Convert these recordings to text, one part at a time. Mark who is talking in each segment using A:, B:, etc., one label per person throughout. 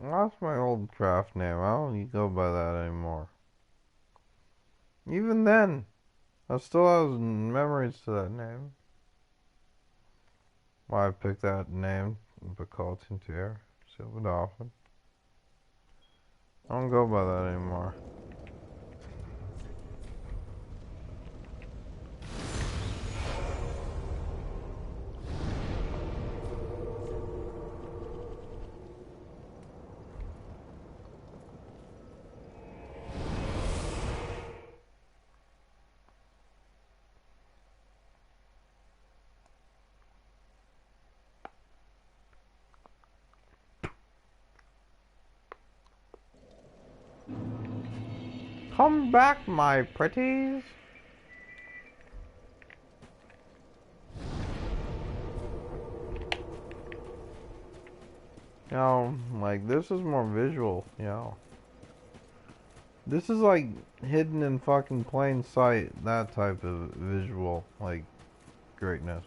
A: That's my old craft name. I don't go by that anymore. Even then, I still have memories to that name. Why I picked that name, Bacalt into air, silver dolphin. I don't go by that anymore. Come back, my pretties. Like, this is more visual, This is like hidden in fucking plain sight, that type of visual, like, greatness.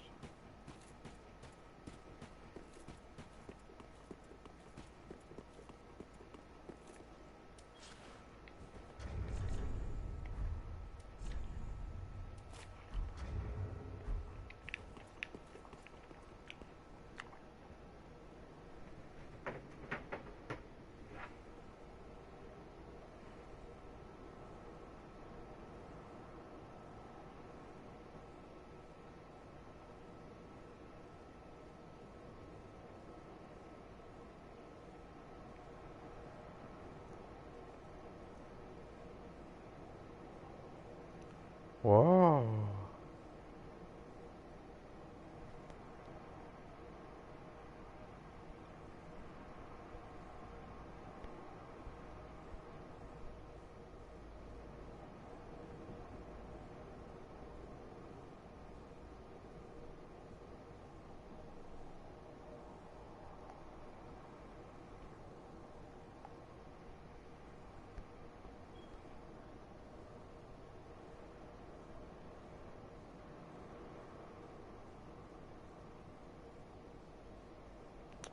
A: Whoa.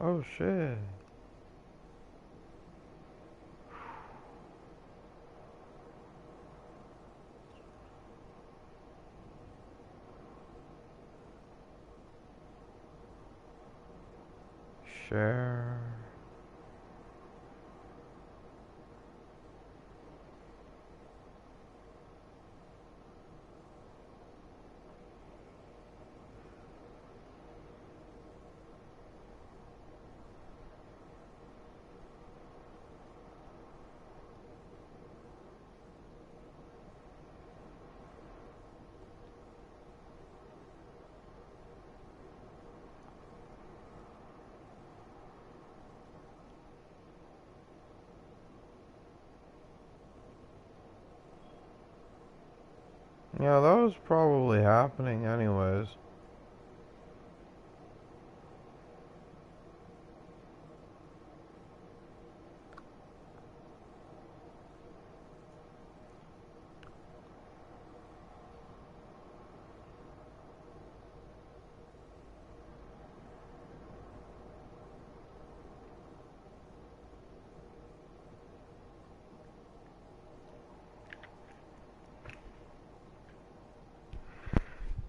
A: Oh shit. Share. Yeah, that was probably happening anyways.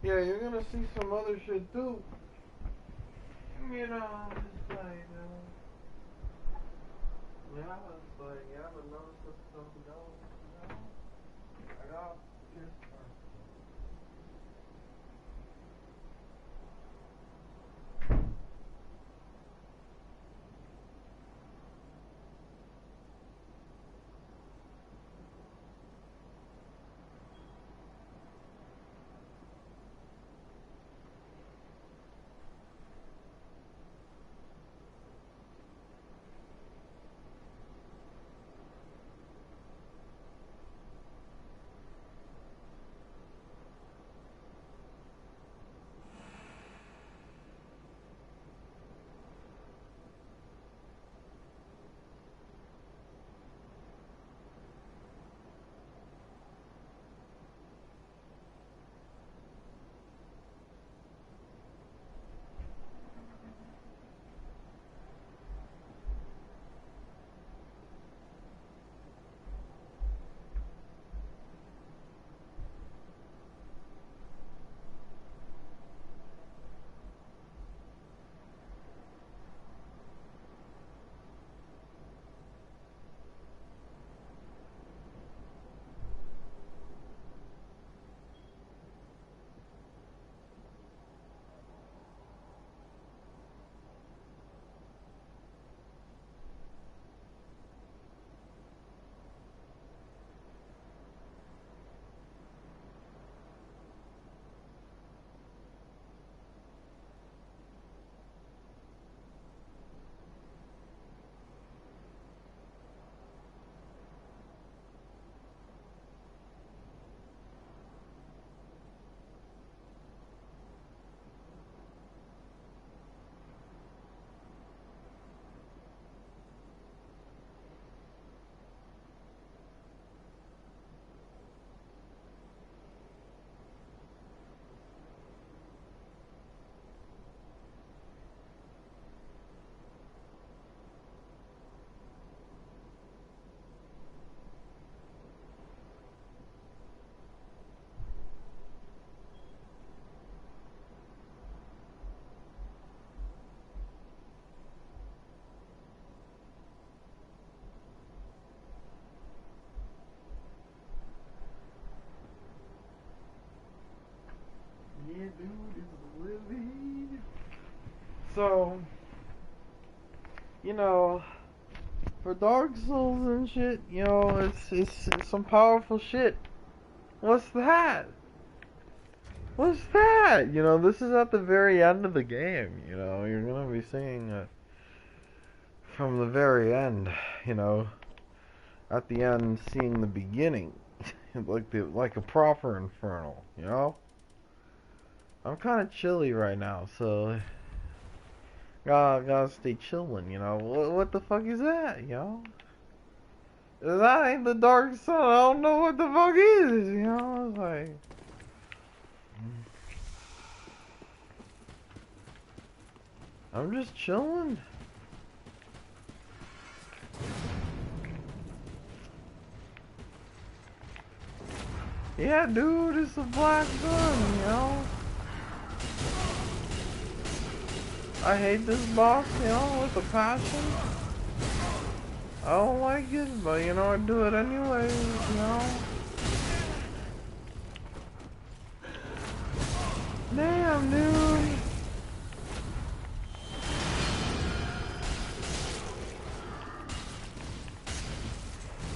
A: Yeah, you're gonna see some other shit too. It's like, yeah, it's like, yeah, but notice this stuff goes, I got just So, you know, for Dark Souls and shit, you know, it's some powerful shit. What's that? What's that? You know, this is at the very end of the game. You know, you're gonna be seeing it from the very end. You know, at the end, seeing the beginning, like a proper infernal. You know, I'm kind of chilly right now, so gotta stay chillin'. You know, what the fuck is that? You know. That ain't the Dark Sun. I don't know what the fuck is. You know, it's like. I'm just chilling. Yeah, dude, it's a black sun, you know? I hate this boss, you know, with a passion. I don't like it, but you know, I do it anyways, you know? Damn, dude.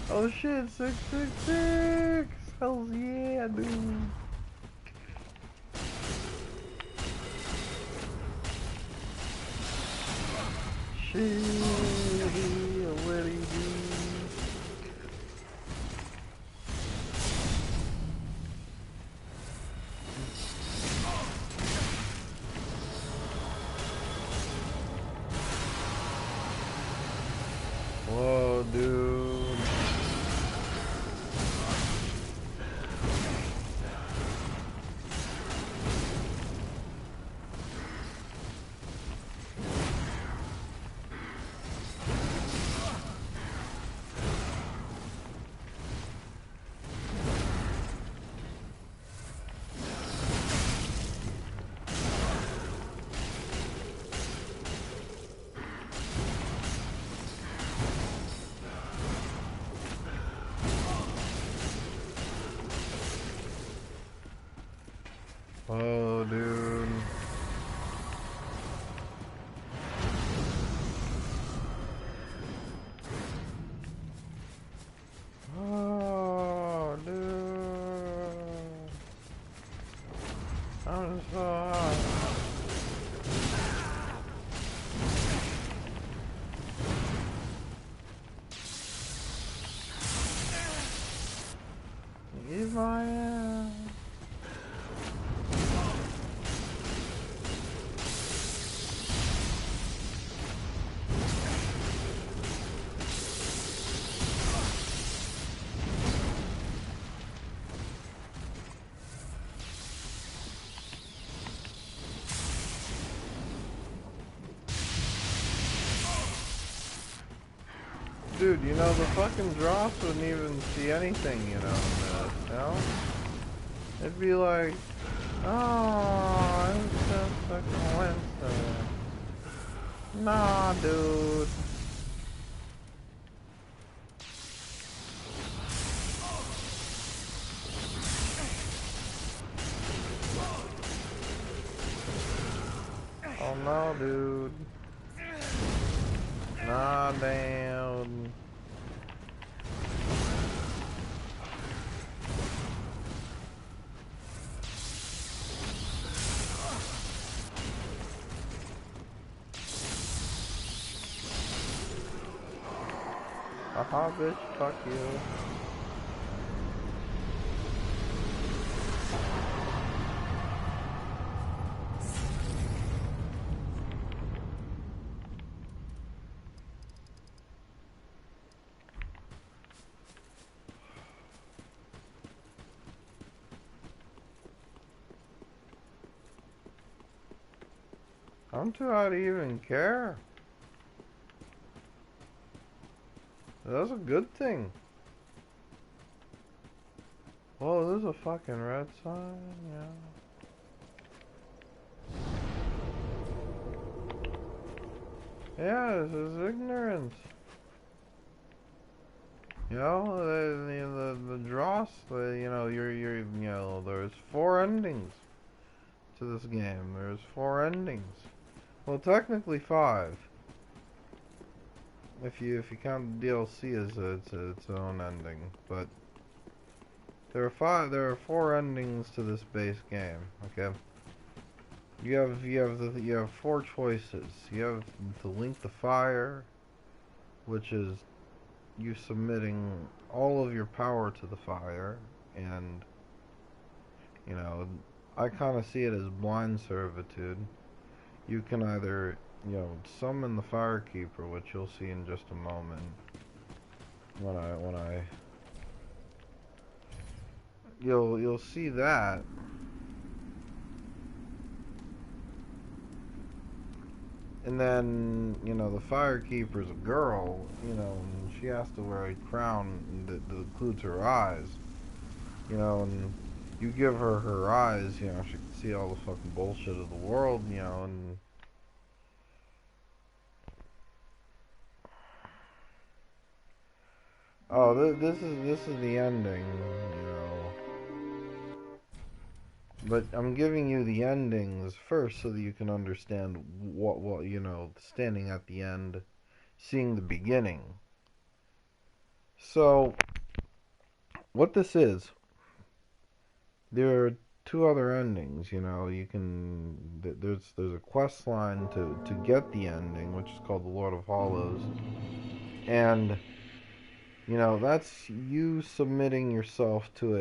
A: Oh shit, 666! Hells yeah, dude. Shit, what do you do? Whoa, dude. Oh, dude. Oh, dude. I'm so hot. Give my ass. Dude, you know, the fucking dross wouldn't even see anything, you know, in this, you know? It'd be like, oh, it's just a coincidence. Nah, dude. Oh no, dude. Nah, damn. Haha, bitch, fuck you. I'm too high to even care. That's a good thing. Whoa, there's a fucking red sign, yeah. Yeah, this is ignorance. You know, the dross, you know, you know, there's 4 endings to this game. There's 4 endings. Well, technically 5. If you count the DLC as its own ending, but there are 5. There are 4 endings to this base game. Okay. You have 4 choices. You have to link the fire, which is you submitting all of your power to the fire, and I kind of see it as blind servitude. You can either summon the Firekeeper, which you'll see in just a moment. You'll see that. And then, the Firekeeper's a girl, and she has to wear a crown that includes her eyes, and you give her her eyes, she can see all the fucking bullshit of the world, and oh, this is the ending, But I'm giving you the endings first so that you can understand what standing at the end, seeing the beginning. So, what this is, there are 2 other endings, you can, there's a quest line to get the ending, which is called the Lord of Hollows, and that's you submitting yourself to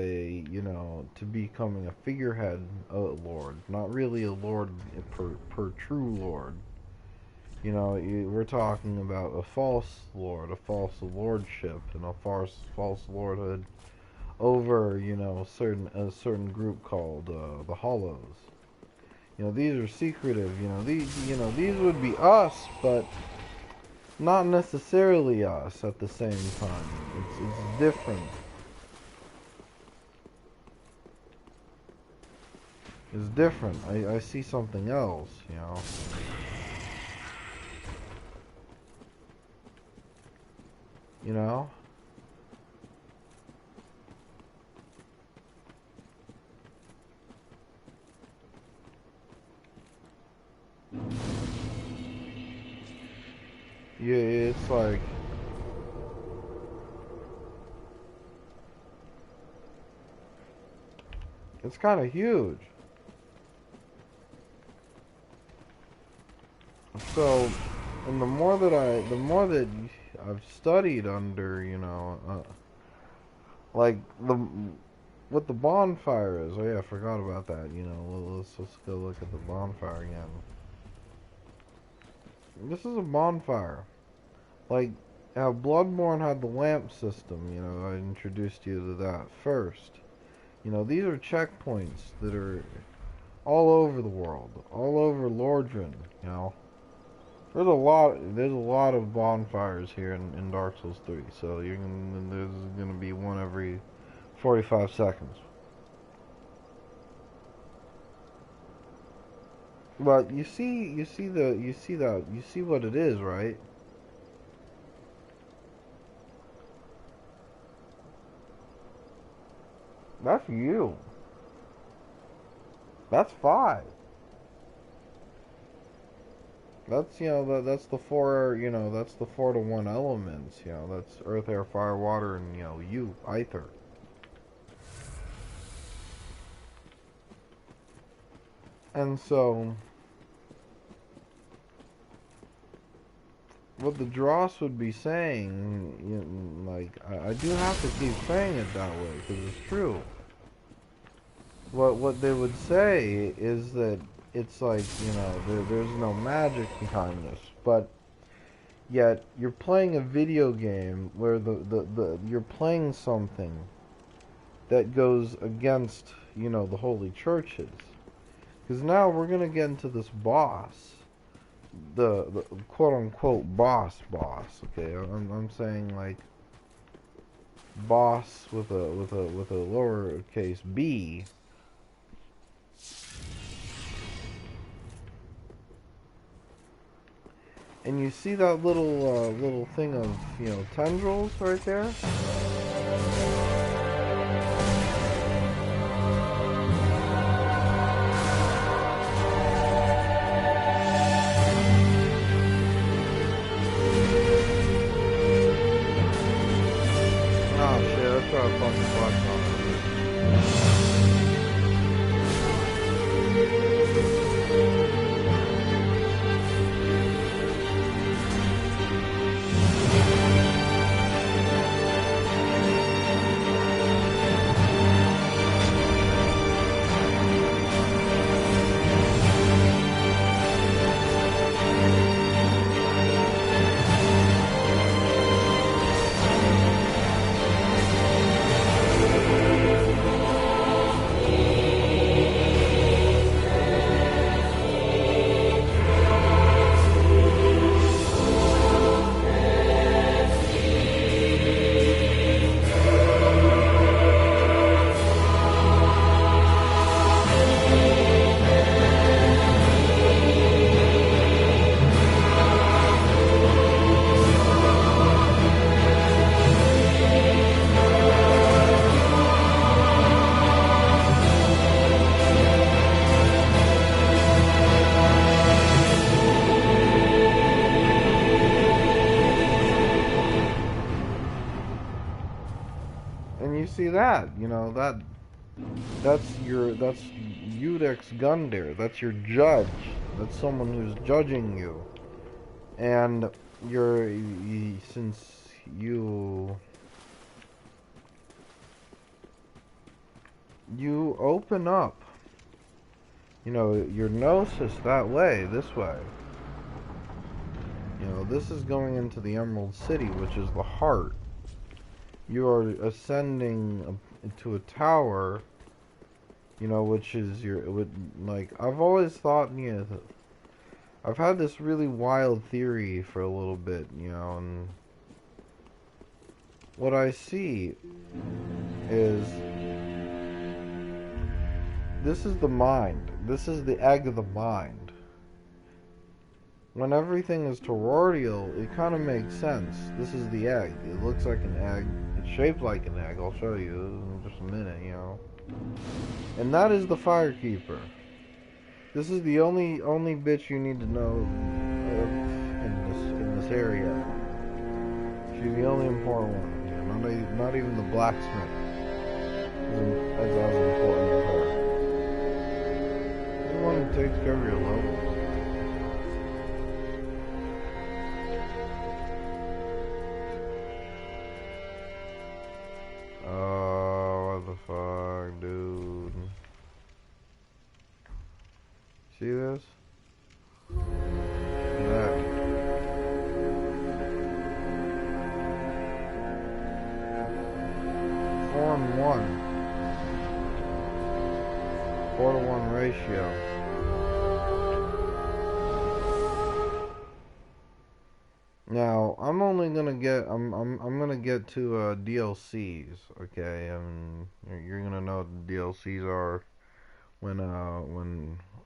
A: to becoming a figurehead lord. Not really a lord per true lord. We're talking about a false lord, a false lordship, and a false lordhood over, a certain group called the Hollows. These are secretive. These would be us, but not necessarily us at the same time. It's different. It's different. I see something else, You know? Yeah, it's like it's kind of huge. So, and the more that I've studied under, like what the bonfire is. Oh yeah, I forgot about that. Let's go look at the bonfire again. This is a bonfire. Like how Bloodborne had the lamp system. I introduced you to that first. These are checkpoints that are all over the world, all over Lordran. There's a lot of bonfires here in Dark Souls 3. So there's gonna be one every 45 seconds. But you see what it is, right? That's you. That's 5. That's that's the 4 that's the 4 to 1 elements. That's earth, air, fire, water, and you, ether. And so, what the dross would be saying, like, I do have to keep saying it that way because it's true. What they would say is that it's like, there's no magic behind this, but yet you're playing a video game where you're playing something that goes against, the holy churches. Because now we're gonna get into this boss, the quote-unquote boss, okay? I'm saying like boss with a lowercase b. And you see that little thing of tendrils right there? I'll try to pump the flex on it. And you see that, you know, that's Udex Gundir. That's your judge. That's someone who's judging you. And since you open up, you know, your gnosis that way, this way. You know, this is going into the Emerald City, which is the heart. You are ascending to a tower, you know, which is like, I've always thought, you know, I've had this really wild theory for a little bit, you know, and what I see is, this is the mind. This is the egg of the mind. When everything is toroidal, it kind of makes sense. This is the egg. It looks like an egg. It's shaped like an egg. I'll show you in just a minute, you know. And that is the Firekeeper. This is the only bitch you need to know in this area. She's the only important one. You know, not even the blacksmith is as important as her. She's the one who takes care of your levels. What the fuck, dude? See this? That. Four and 1. 4-to-1 ratio. Now, I'm only gonna get, I'm gonna get to DLCs, okay, and you're gonna know what the DLCs are when,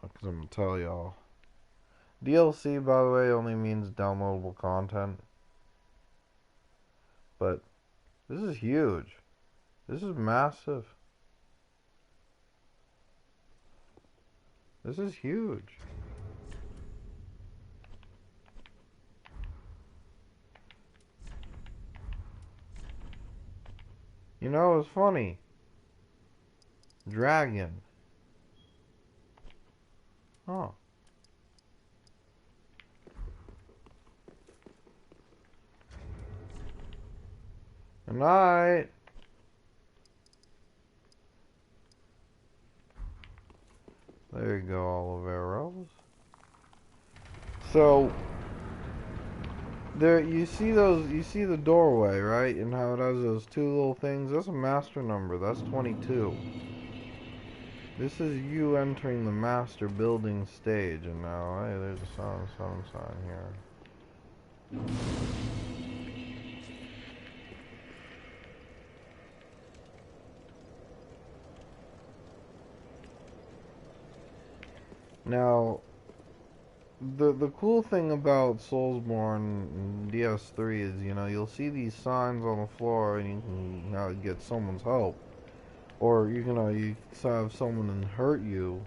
A: because I'm gonna tell y'all. DLC, by the way, only means downloadable content, but this is huge. This is massive. This is huge. You know, it's funny. Dragon. Huh. Good night. There you go, Oliveros. So there, you see the doorway, right? And how it has those two little things. That's a master number. That's 22. This is you entering the master building stage, and now, hey, there's a sun sign here. Now, the cool thing about Soulsborne and DS3 is, you know, you'll see these signs on the floor, and you can get someone's help, or you have someone hurt you.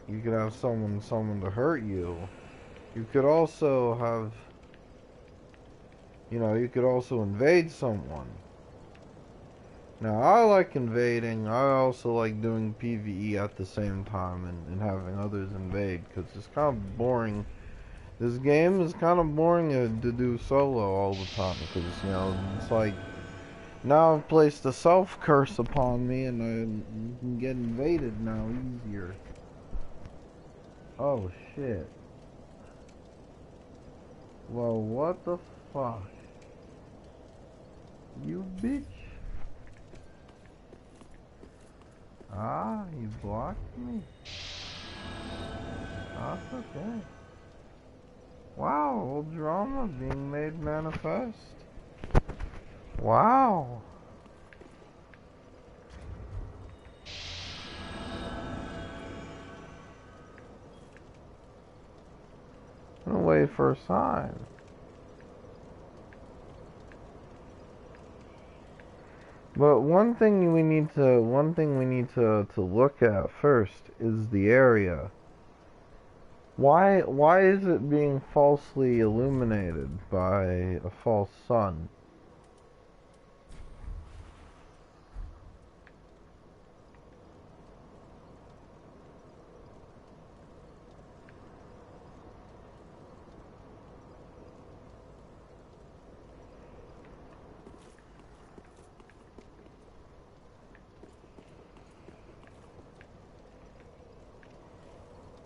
A: You could have someone to hurt you. You could also have, you could also invade someone. Now, I like invading. I also like doing PvE at the same time and having others invade, because it's kind of boring. This game is kind of boring to do solo all the time, because, you know, it's like, now I've placed a self-curse upon me, and I can get invaded now easier. Oh, shit. Well, what the fuck? You bitch. Ah, you blocked me. That's okay. Wow, old drama being made manifest. Wow. I'm gonna wait for a sign. But one thing we need to look at first is the area. Why is it being falsely illuminated by a false sun?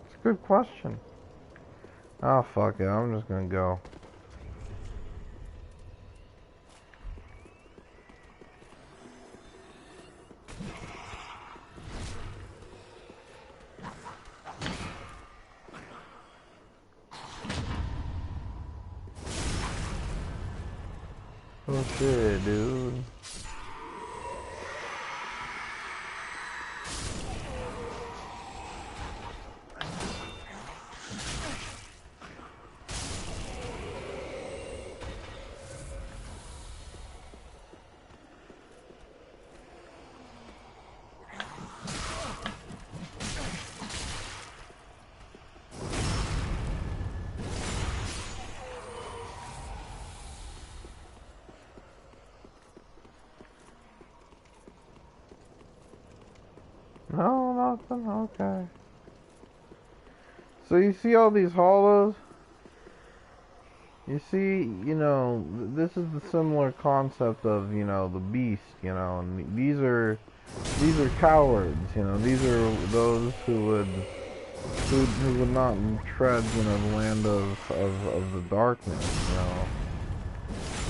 A: It's a good question. Oh fuck it, I'm just gonna go. Oh shit, dude. No, nothing, okay. So you see all these hollows? You see, you know, this is the similar concept of, you know, the beast, you know, and these are cowards, you know, these are those who would not tread, you know, the land of the darkness, you know.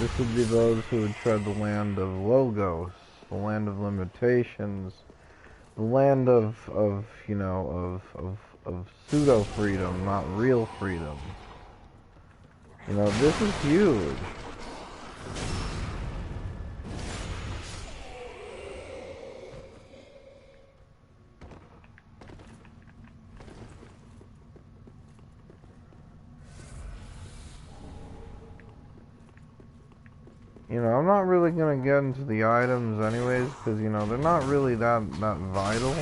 A: This would be those who would tread the land of logos, the land of limitations, the land of you know, of pseudo freedom, not real freedom. You know, this is huge. You know, I'm not really gonna get into the items anyways, because, you know, they're not really that vital.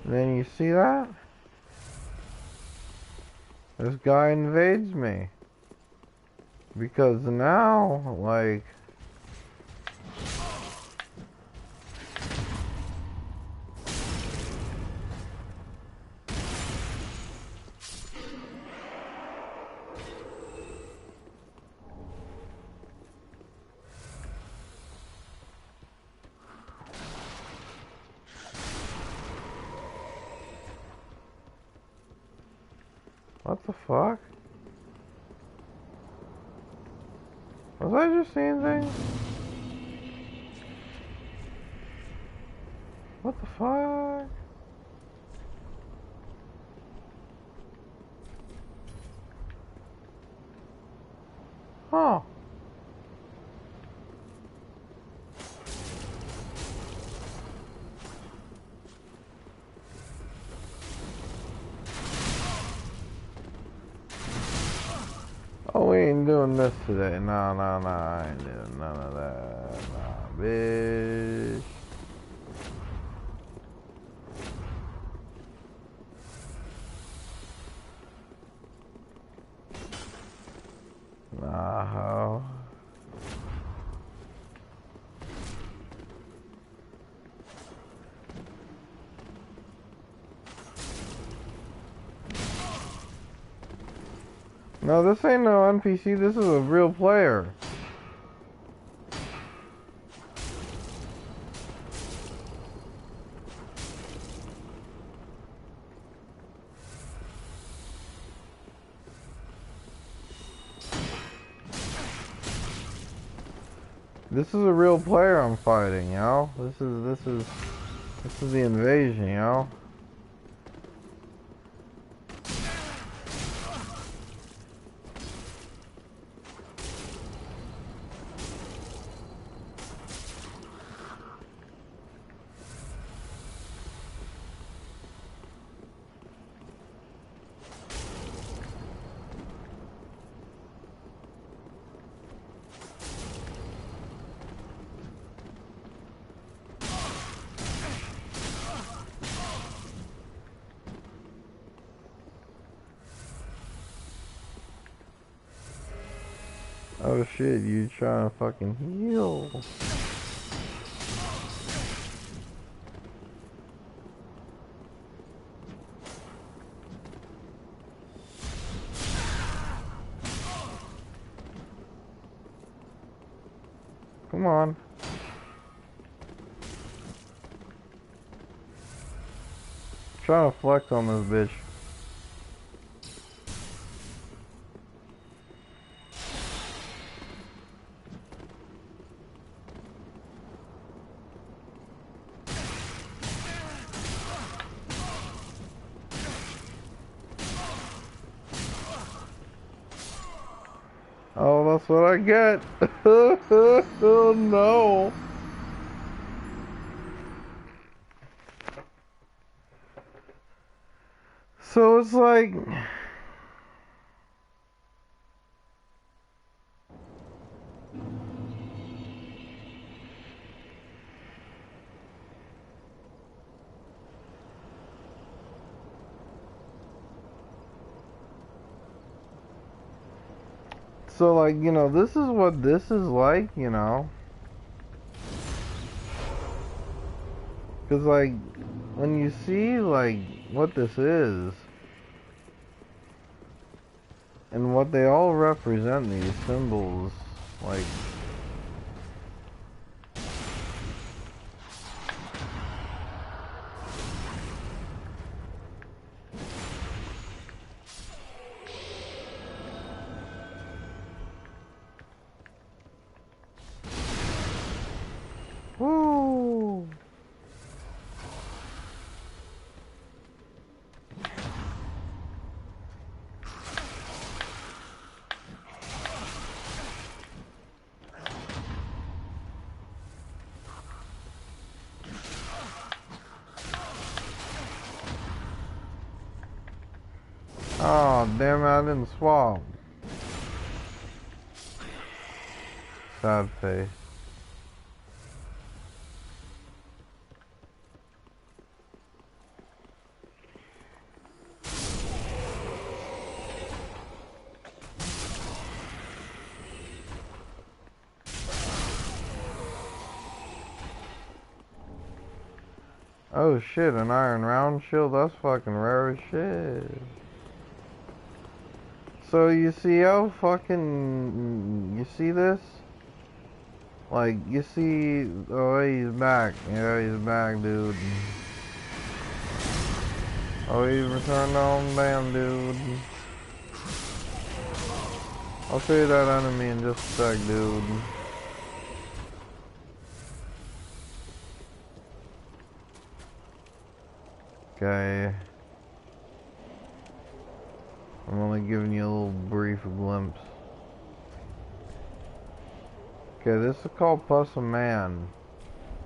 A: And then you see that? This guy invades me. Because now, like... What the fuck? Was I just seeing things? What the fuck? Huh. Oh, we ain't doing this today. No, no, no, I ain't doing none of that. Nah, bitch. Nah, ho. No, this ain't no NPC, this is a real player. This is a real player I'm fighting, you know? This is the invasion, you know? Oh shit, you trying to fucking heal. Come on. Trying to flex on this bitch. Oh, that's what I get. Oh no. So it's like... So like, you know, this is what this is like, you know? Because like, when you see like what this is, and what they all represent, these symbols, like... Woo! Oh, damn it, I didn't swap. Sad face. Oh shit, an iron round shield? That's fucking rare as shit. So you see how fucking... You see this? Like, you see... Oh, he's back. Yeah, he's back, dude. Oh, he's returned home. Damn, dude. I'll show you that enemy in just a sec, dude. Okay. I'm only giving you a little brief glimpse. Okay, this is called Plus a Man.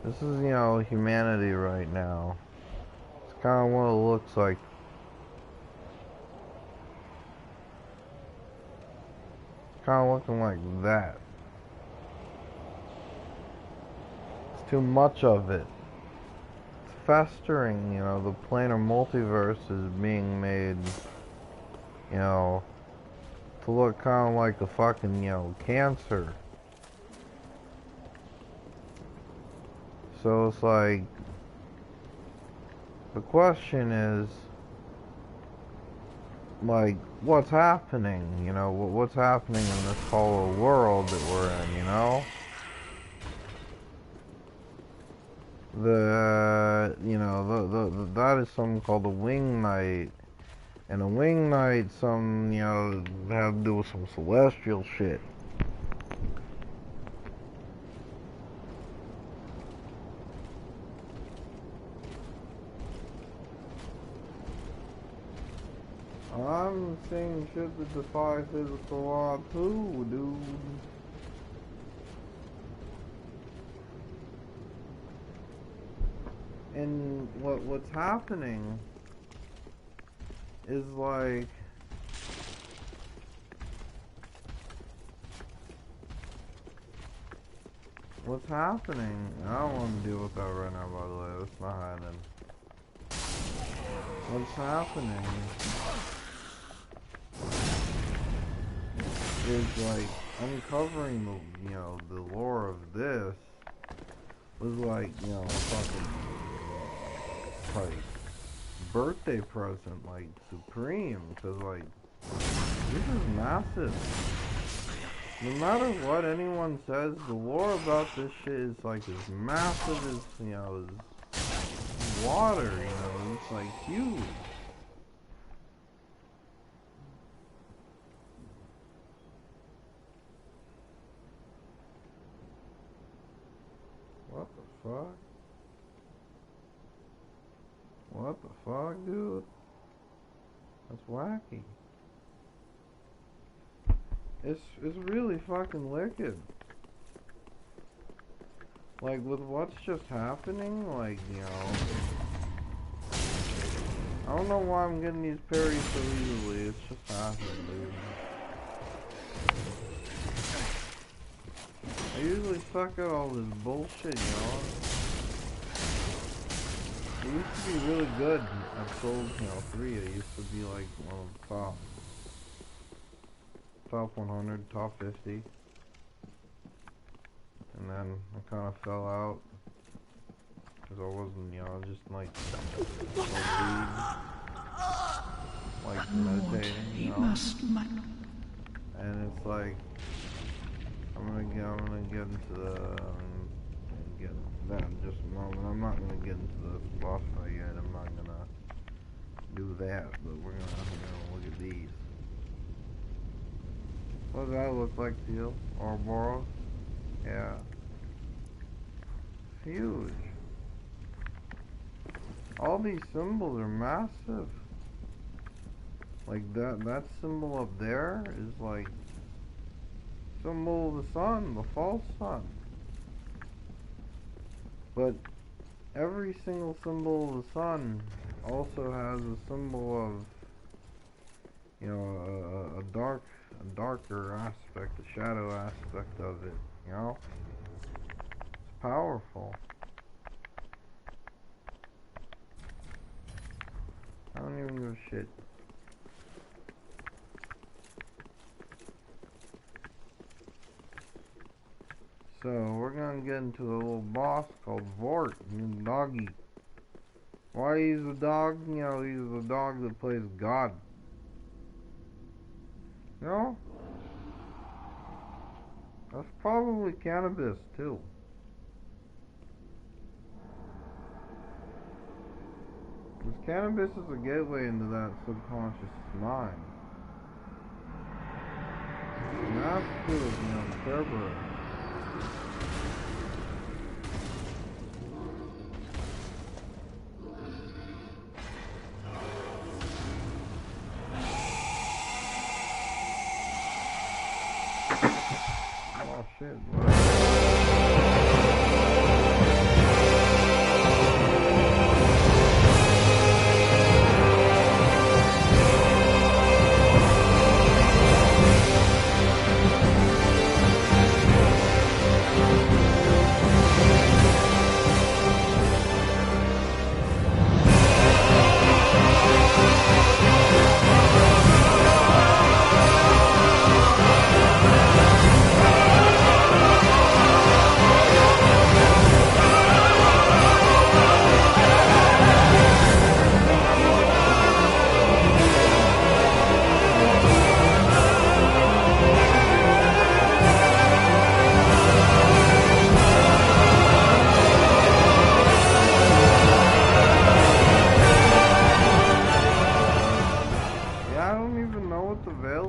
A: This is, you know, humanity right now. It's kind of what it looks like. kind of looking like that. It's too much of it. It's festering, you know, the planar multiverse is being made, you know, to look kind of like a fucking, you know, cancer. So it's like, the question is, like, what's happening, you know, what's happening in this hollow world that we're in, you know? That is something called a wing night. And a wing night, you know, have to do with some celestial shit. I'm seeing shit that defy physical law too, dude. And what's happening is like, what's happening? I don't want to deal with that right now, by the way. That's not happening. What's happening is like uncovering the, you know, the lore of this was like, you know, fucking like birthday present, like supreme, because like this is massive. No matter what anyone says, the lore about this shit is like as massive as, you know, as water, you know, it's like huge. What the fuck? What the fuck, dude? That's wacky. It's really fucking wicked. Like, with what's just happening, like, you know, I don't know why I'm getting these parries so easily. It's just happening, dude. I usually suck at all this bullshit, you know. I used to be really good at Souls, you know, 3. I used to be like one of the top 100, top 50. And then I kind of fell out. Because I wasn't, you know, just like meditating, you know. And it's like, I'm gonna get into the, get that in just a moment. I'm not gonna get into the boss fight yet. I'm not gonna do that, but we're gonna look at these. What does that look like to you? Ouroboros? Yeah. It's huge. All these symbols are massive. Like that symbol up there is like symbol of the sun, the false sun. But every single symbol of the sun also has a symbol of, you know, a darker aspect, a shadow aspect of it, you know? It's powerful. I don't even give a shit. So, we're gonna get into a little boss called Vort, doggy. Why he's a dog? You know, he's a dog that plays God. You know? That's probably cannabis, too. Because cannabis is a gateway into that subconscious mind. And that's too, you know, Cerberus. Oh shit, bro.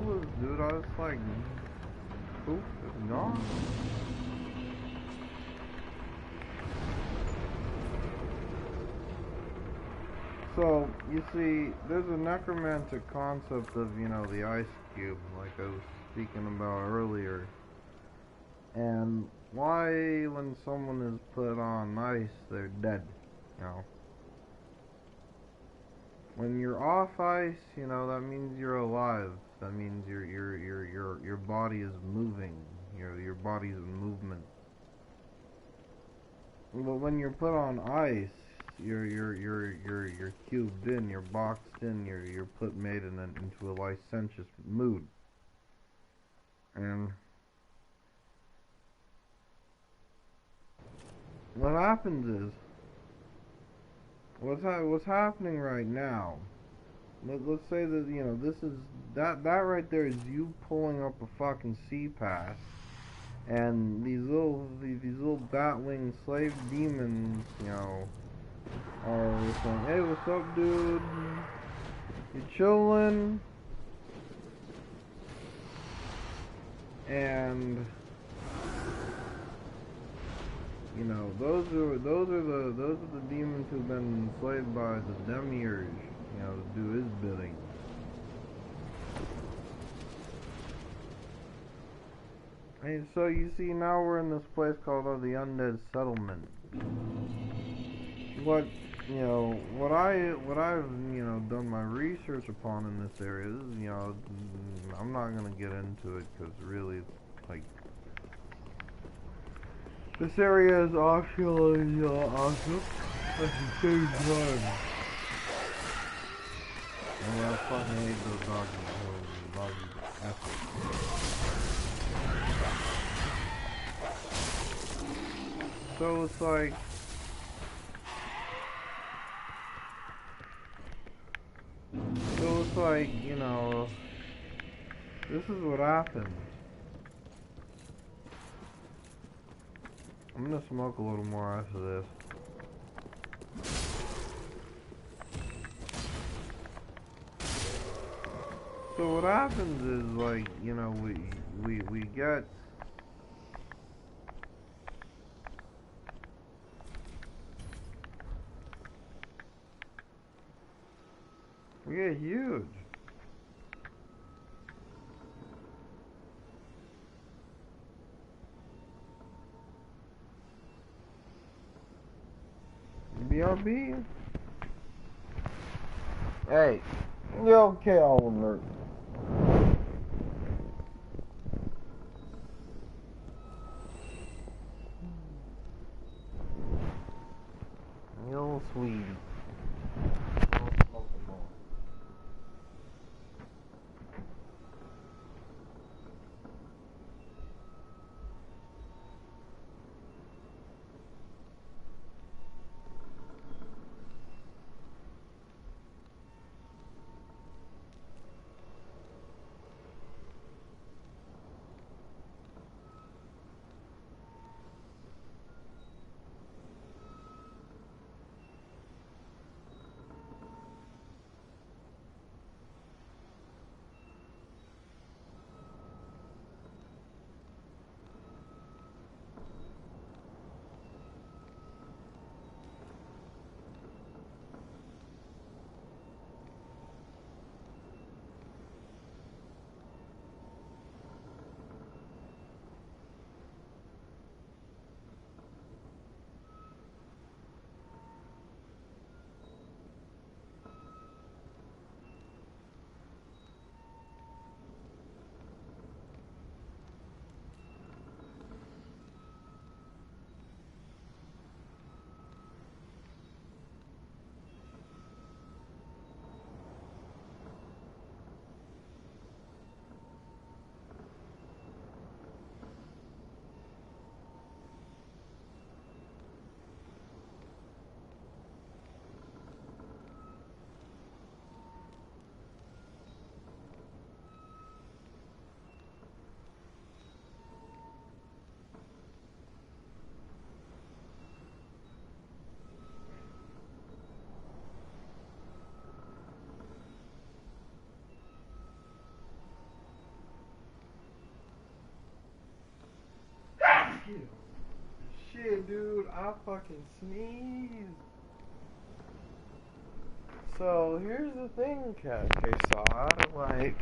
A: this dude, I was like, poof, it's gone. So, you see, there's a necromantic concept of, you know, the ice cube, like I was speaking about earlier. And why, when someone is put on ice, they're dead, you know? When you're off ice, you know, that means you're alive. That means your body is moving. Your body's in movement. But when you're put on ice, you're cubed in, you're boxed in, you're made into a licentious mood. And what happens is, what's happening right now, let's say that, you know, that right there is you pulling up a fucking sea pass, and these little bat-winged slave demons, you know, are saying, hey, what's up, dude? You chillin'? And you know, those are the demons who've been enslaved by the demiurge, you know, to do his bidding. And so you see, now we're in this place called the Undead Settlement. What I've you know done my research upon in this area is, you know, I'm not gonna get into it because really it's like, this area is actually awesome at the same time. And I fucking hate those doggies. So it's like, you know, this is what happens. I'm gonna smoke a little more after this. So what happens is, like, you know, we get huge. BRB? Hey, you okay, Oliver? You little sweetie. I'll smoke them all. Ew. Shit, dude, I fucking sneezed. So here's the thing, Kesai. Like,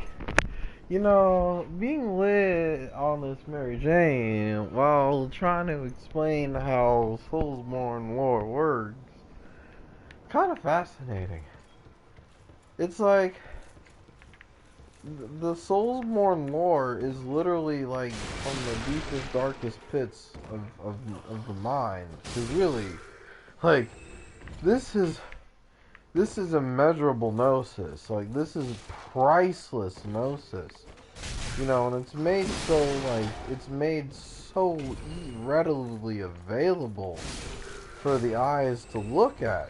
A: you know, being lit on this Mary Jane while trying to explain how Soulsborne lore works, kind of fascinating. It's like the Soulsborne lore is literally like from the deepest, darkest pits of the mind. Because really, like, this is this is immeasurable gnosis. Like, this is priceless gnosis. You know, and it's made so readily available for the eyes to look at.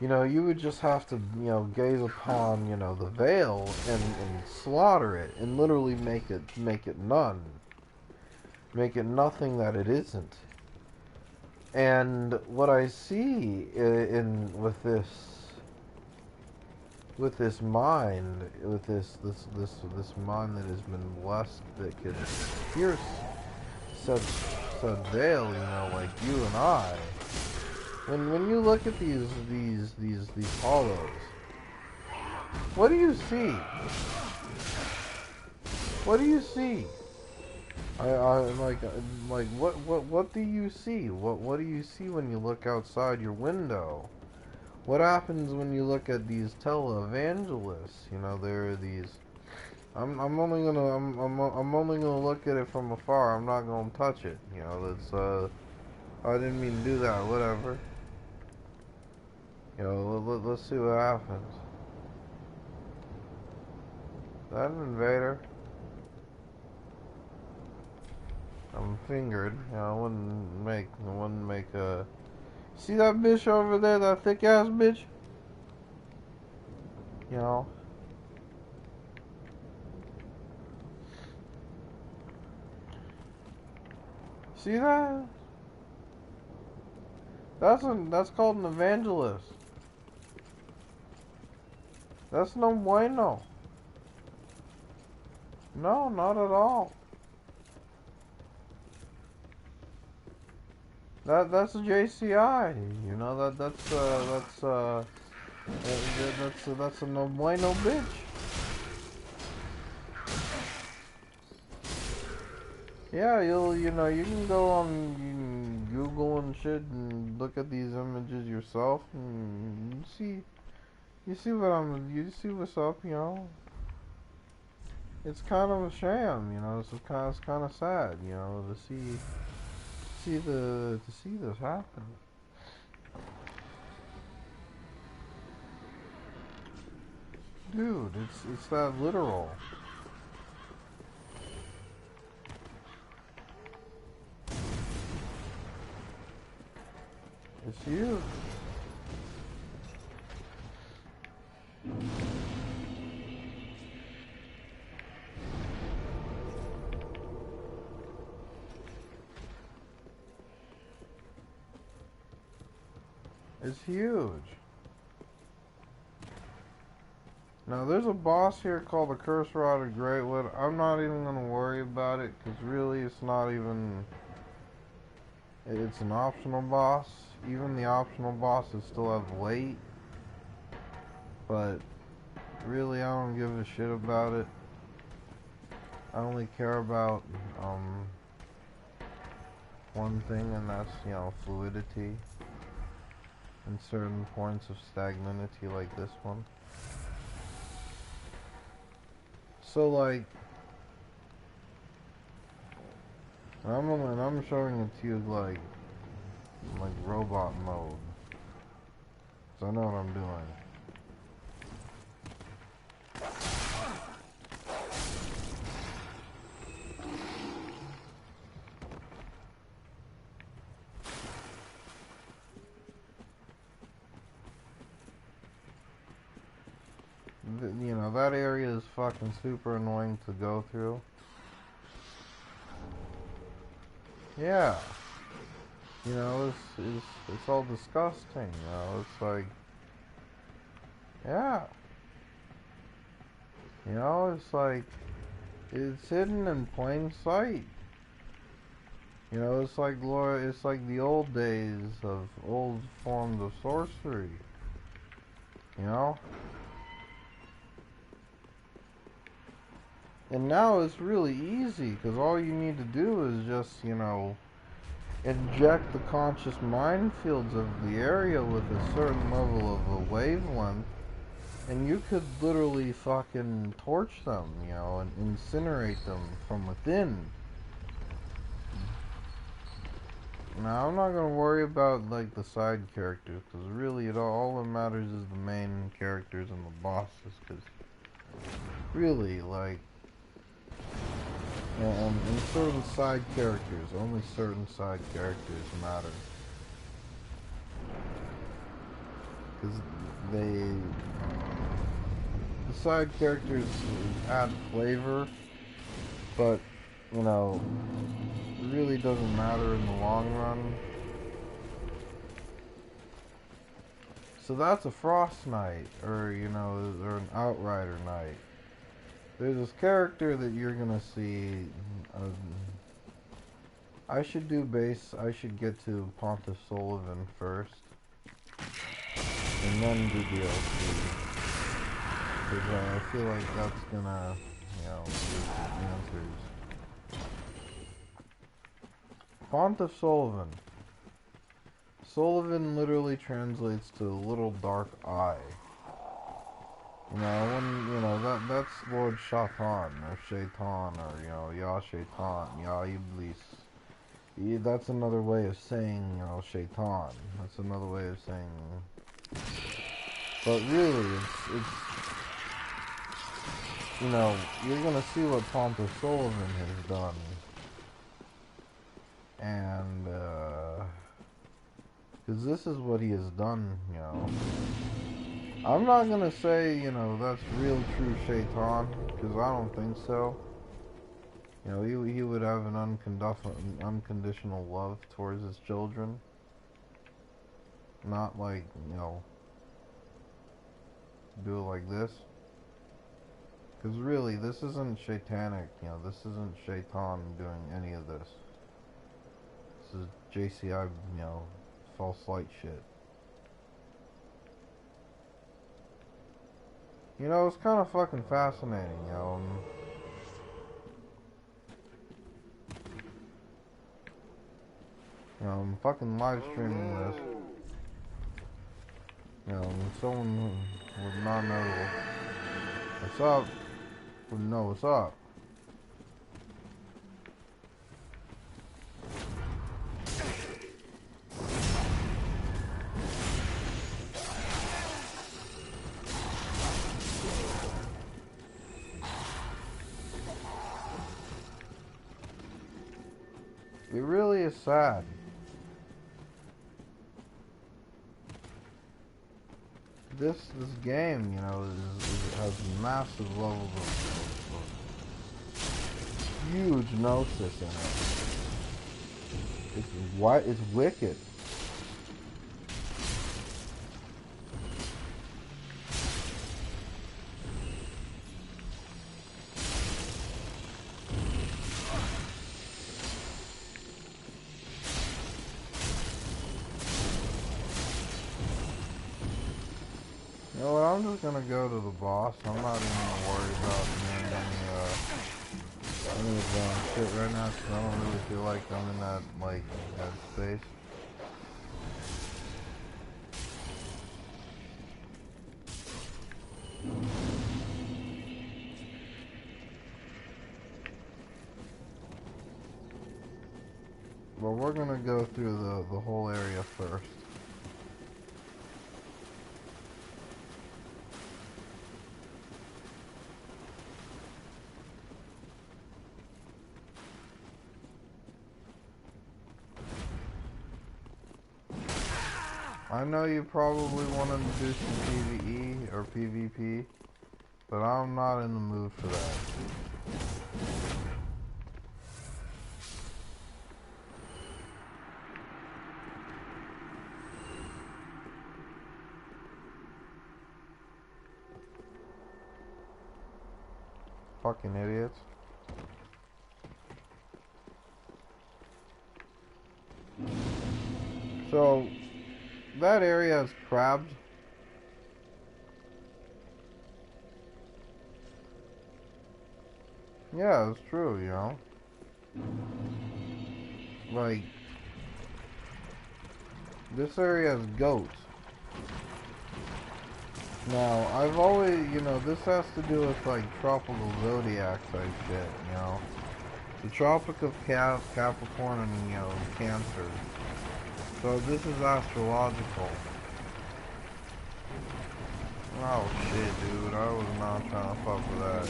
A: You know, you would just have to, you know, gaze upon, you know, the veil and slaughter it and literally make it none. Make it nothing that it isn't. And what I see in with this mind, with this mind that has been blessed, that could pierce such veil, you know, like you and I. When you look at these hollows, what do you see? What do you see? I like what do you see? What do you see when you look outside your window? What happens when you look at these televangelists? You know, there are these. I'm only gonna look at it from afar. I'm not gonna touch it. You know, that's I didn't mean to do that. Whatever. You know, let's see what happens. Is that an invader? I'm fingered. You know, I wouldn't make a. See that bitch over there? That thick ass bitch? You know. See that? That's called an evangelist. That's no bueno. No, not at all. That's a JCI. You know that's a no bueno bitch. Yeah, you know you can go on Google and shit and look at these images yourself and you see what's up, you know. It's kind of a sham, you know. It's kind of sad, you know, to see this happen. Dude, it's that literal. It's huge. It's huge. Now, there's a boss here called the Curse Rod of Greatwood. I'm not even going to worry about it, because really it's not even... It's an optional boss. Even the optional bosses still have weight. But, really, I don't give a shit about it. I only care about, one thing, and that's, you know, fluidity. And certain points of stagnancy like this one. So like, I'm showing it to you like robot mode. So I know what I'm doing. You know, that area is fucking super annoying to go through. Yeah. You know, it's all disgusting, you know, it's like, yeah. You know, it's like, it's hidden in plain sight. You know, it's like the old days of old forms of sorcery. You know? And now it's really easy, because all you need to do is just, you know, inject the conscious minefields of the area with a certain level of a wavelength, and you could literally fucking torch them, you know, and incinerate them from within. Now, I'm not gonna worry about, like, the side characters, because really, all that matters is the main characters and the bosses, because really, like, and certain side characters, only certain side characters matter. Because the side characters add flavor, but, you know, it really doesn't matter in the long run. So that's a Frost Knight, or, you know, or an Outrider Knight. There's this character that you're gonna see. I should get to Pontiff Sullivan first, and then do DLC. Because I feel like that's gonna, you know, give the answers. Pontiff Sullivan. Sullivan literally translates to little dark eye. You know, that's Lord Shaitan, or Shaitan, or, you know, Ya Shaitan, Ya Iblis. That's another way of saying, you know, Shaitan. That's another way of saying. But really, it's you know, you're gonna see what Pontiff Sullivan has done, and because this is what he has done, you know. I'm not gonna say, you know, that's real true Shaitan, because I don't think so. You know, he would have an unconditional love towards his children. Not like, you know, do it like this. Because really, this isn't Shaitanic, you know, this isn't Shaitan doing any of this. This is JCI, you know, false light shit. You know, it's kind of fucking fascinating, you know. You know, I'm fucking live streaming this. You know, someone would not know what's up, would know what's up. It really is sad. This game, you know, has massive levels of huge gnosis in it. It's wicked. You know what, I'm just gonna go to the boss. I'm not even gonna worry about any advanced shit right now, because I don't really feel like I'm in that, like, that space. But we're gonna go through the whole area first. I know you probably wanted to do some PvE or PvP, but I'm not in the mood for that. Fucking idiots. So that area is crabs. Yeah, it's true, you know. Like, this area has goats. Now, I've always, you know, this has to do with, like, tropical zodiac type shit, you know. The Tropic of Capricorn and, you know, Cancer. So this is astrological. Oh shit, dude, I was not trying to fuck with that.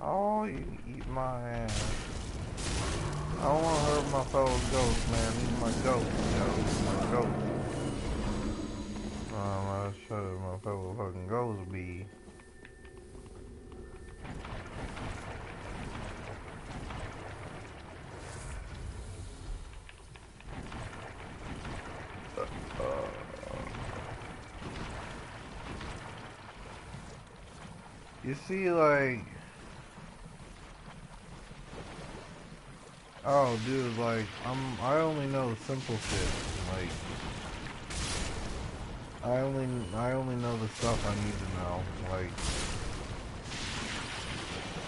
A: Oh, you eat my ass. I don't want to hurt my fellow ghosts, man. These are my ghosts, yo. These are my ghosts. I should my fellow fucking ghosts be. You see, like, oh, dude, like, I only know the simple shit. Like, I only know the stuff I need to know. Like,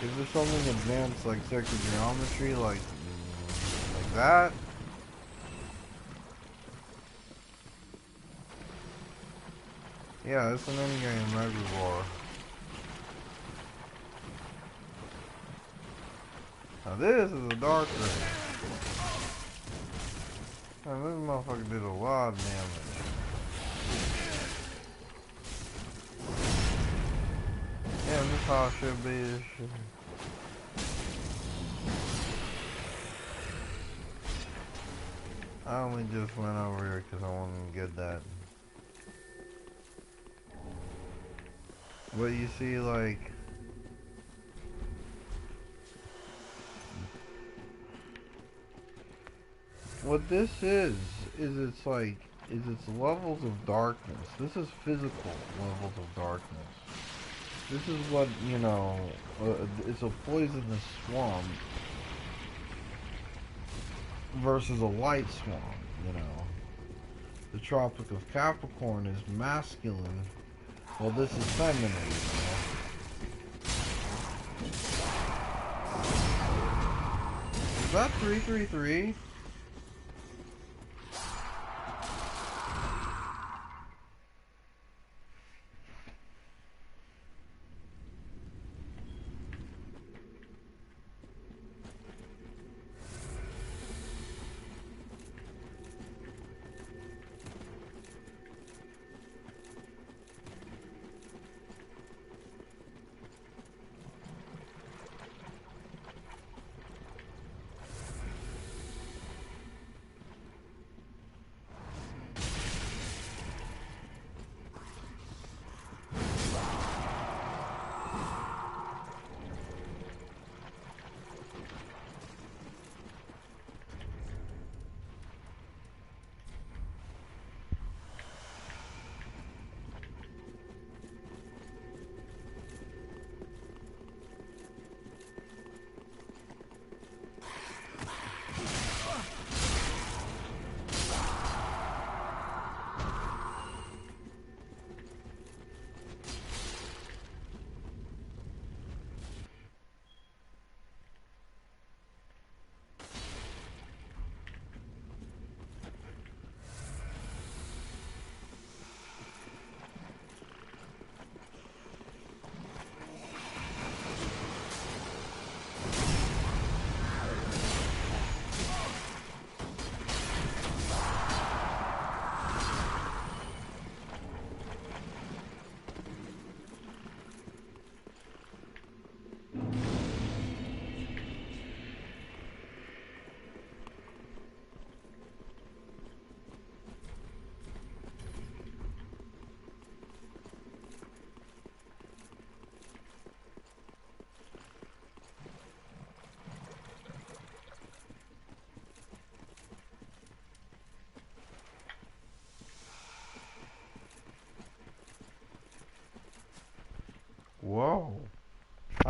A: if there's something advanced like sacred geometry, like that. Yeah, it's an endgame reservoir. Now this is a dark ring. Man, this motherfucker did a lot of damage. Yeah, this how it should be. This shit. I only just went over here because I wanted to get that. But you see, like, what this is it's like, it's levels of darkness. This is physical levels of darkness. This is what, you know, it's a poisonous swamp versus a light swamp, you know. The Tropic of Capricorn is masculine, while this is feminine, you know. Is that 333?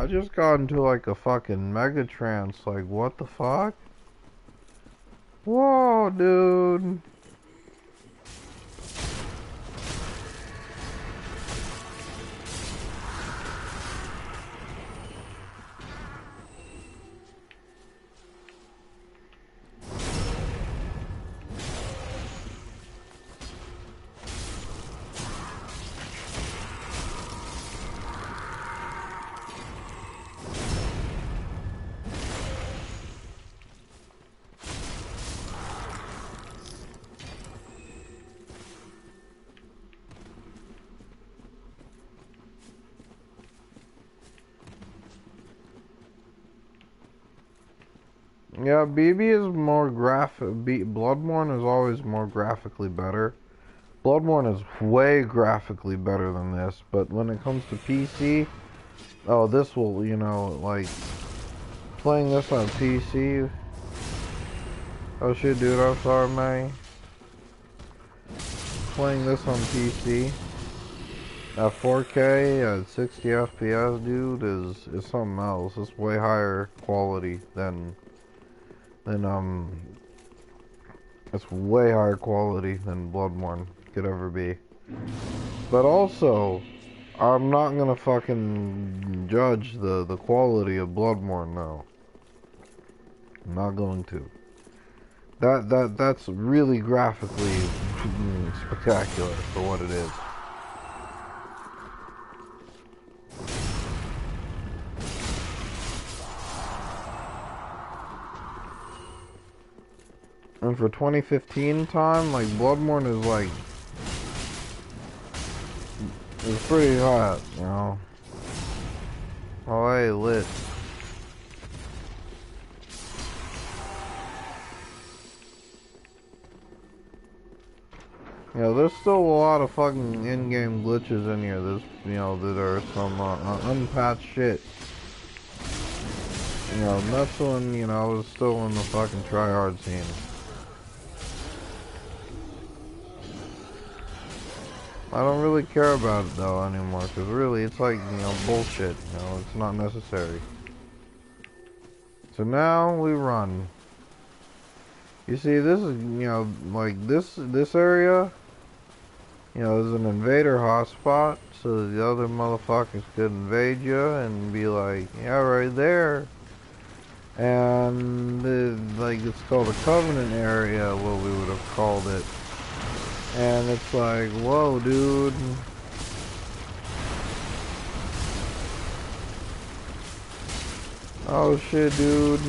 A: I just got into like a fucking mega trance. Like, what the fuck? Whoa, dude. Yeah, BB is more Bloodborne is always more graphically better. Bloodborne is way graphically better than this, but when it comes to PC, oh, this will, you know, like, playing this on PC. Oh shit, dude, I'm sorry, man. Playing this on PC at 4K at 60 FPS, dude, is something else. It's way higher quality than it's way higher quality than Bloodborne could ever be. But also, I'm not gonna fucking judge the quality of Bloodborne now. I'm not going to. That's really graphically spectacular for what it is. And for 2015 time, like, Bloodborne is like, it's pretty hot, you know. Oh, hey, lit. You know, there's still a lot of fucking in-game glitches in here. There's, you know, that are some unpatched shit. You know, and that's when, you know, I was still in the fucking tryhard scene. I don't really care about it though anymore, because really it's like, you know, bullshit. You know, it's not necessary. So now we run. You see, this is, you know, like this area, you know, is an invader hotspot, so the other motherfuckers could invade you and be like, yeah, right there. And like, it's called a Covenant area, what we would have called it. And it's like, whoa, dude. Oh shit, dude.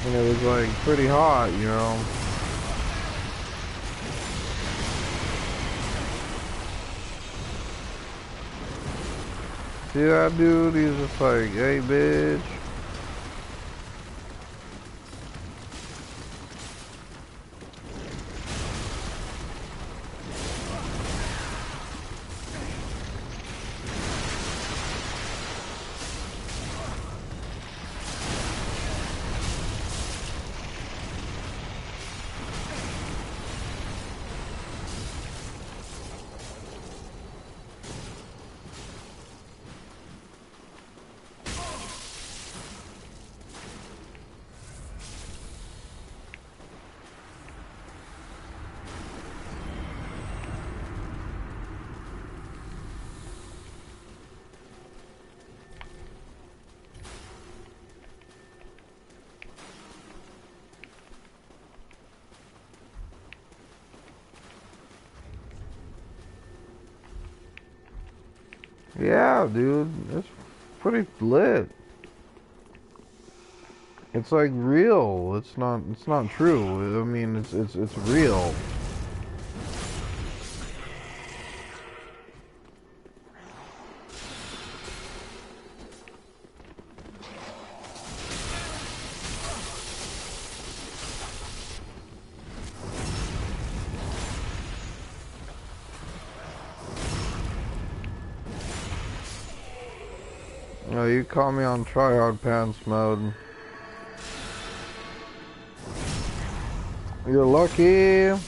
A: And it was like pretty hot, you know. See that dude? He's just like, hey, bitch. Yeah, dude, it's pretty lit. It's like real. It's not true. I mean, it's real. No, you caught me on tryhard pants mode. You're lucky.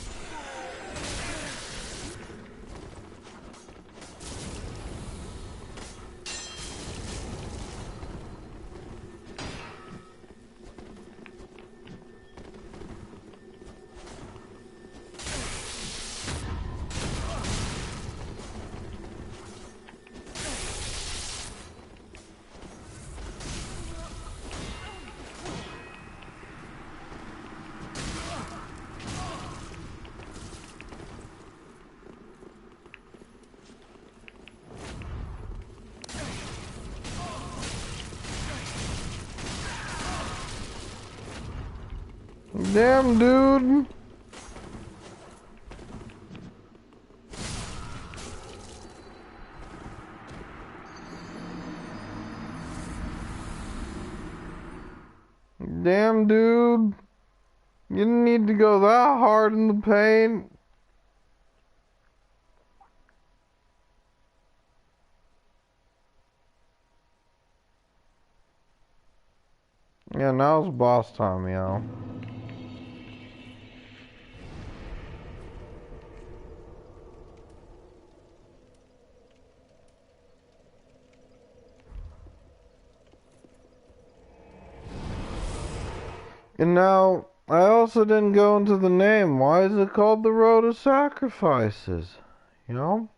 A: Damn, dude. Damn, dude. You didn't need to go that hard in the paint. Yeah, now it's boss time, yo. And now, I also didn't go into the name. Why is it called the Road of Sacrifices? You know?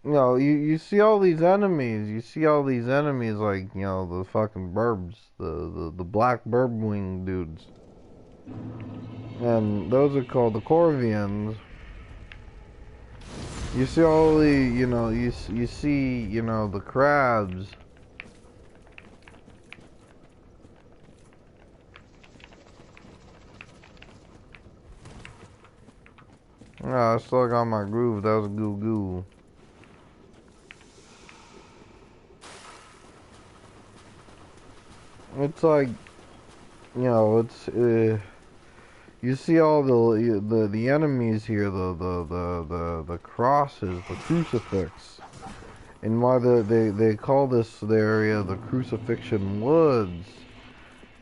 A: You see all these enemies. You see all these enemies like, the fucking burbs. The black burb wing dudes. And those are called the Corvians. You see all the, you see, the crabs. I still got my groove. That was goo goo. It's like, it's you see all the enemies here, the crosses, the crucifix, and why they call this area the Crucifixion Woods.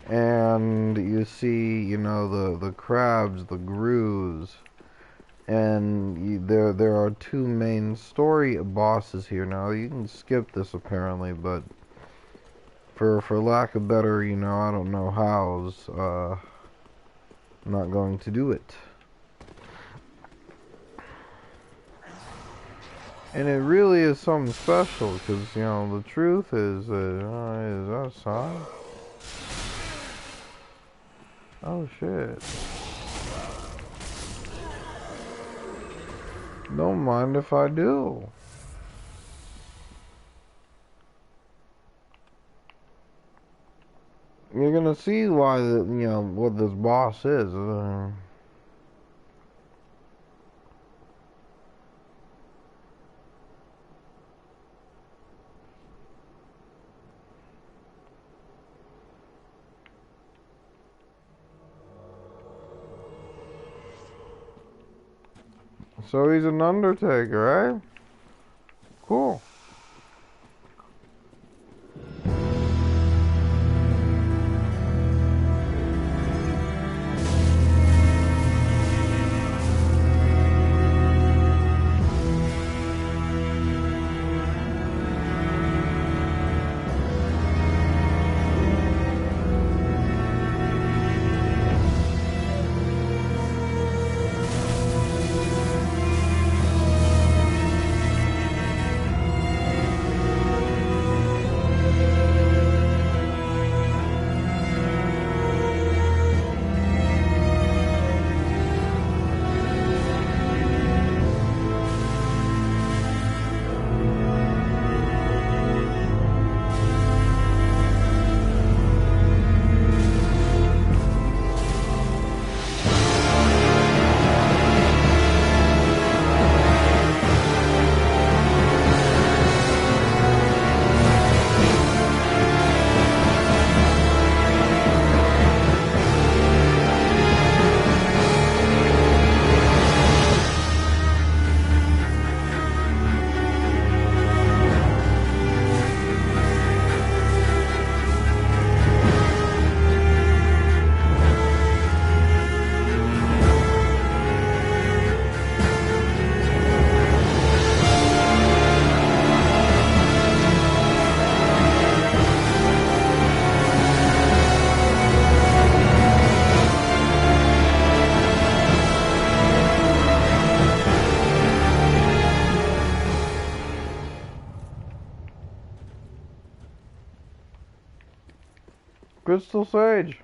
A: And you see, the crabs, the grooves. And there are two main story bosses here. Now you can skip this apparently, but for lack of better, I don't know how's, I'm not going to do it. And it really is something special, because the truth is outside. Oh shit. Don't mind if I do. You're gonna see why what this boss is. So he's an Undertaker, eh? Cool. Crystal Sage.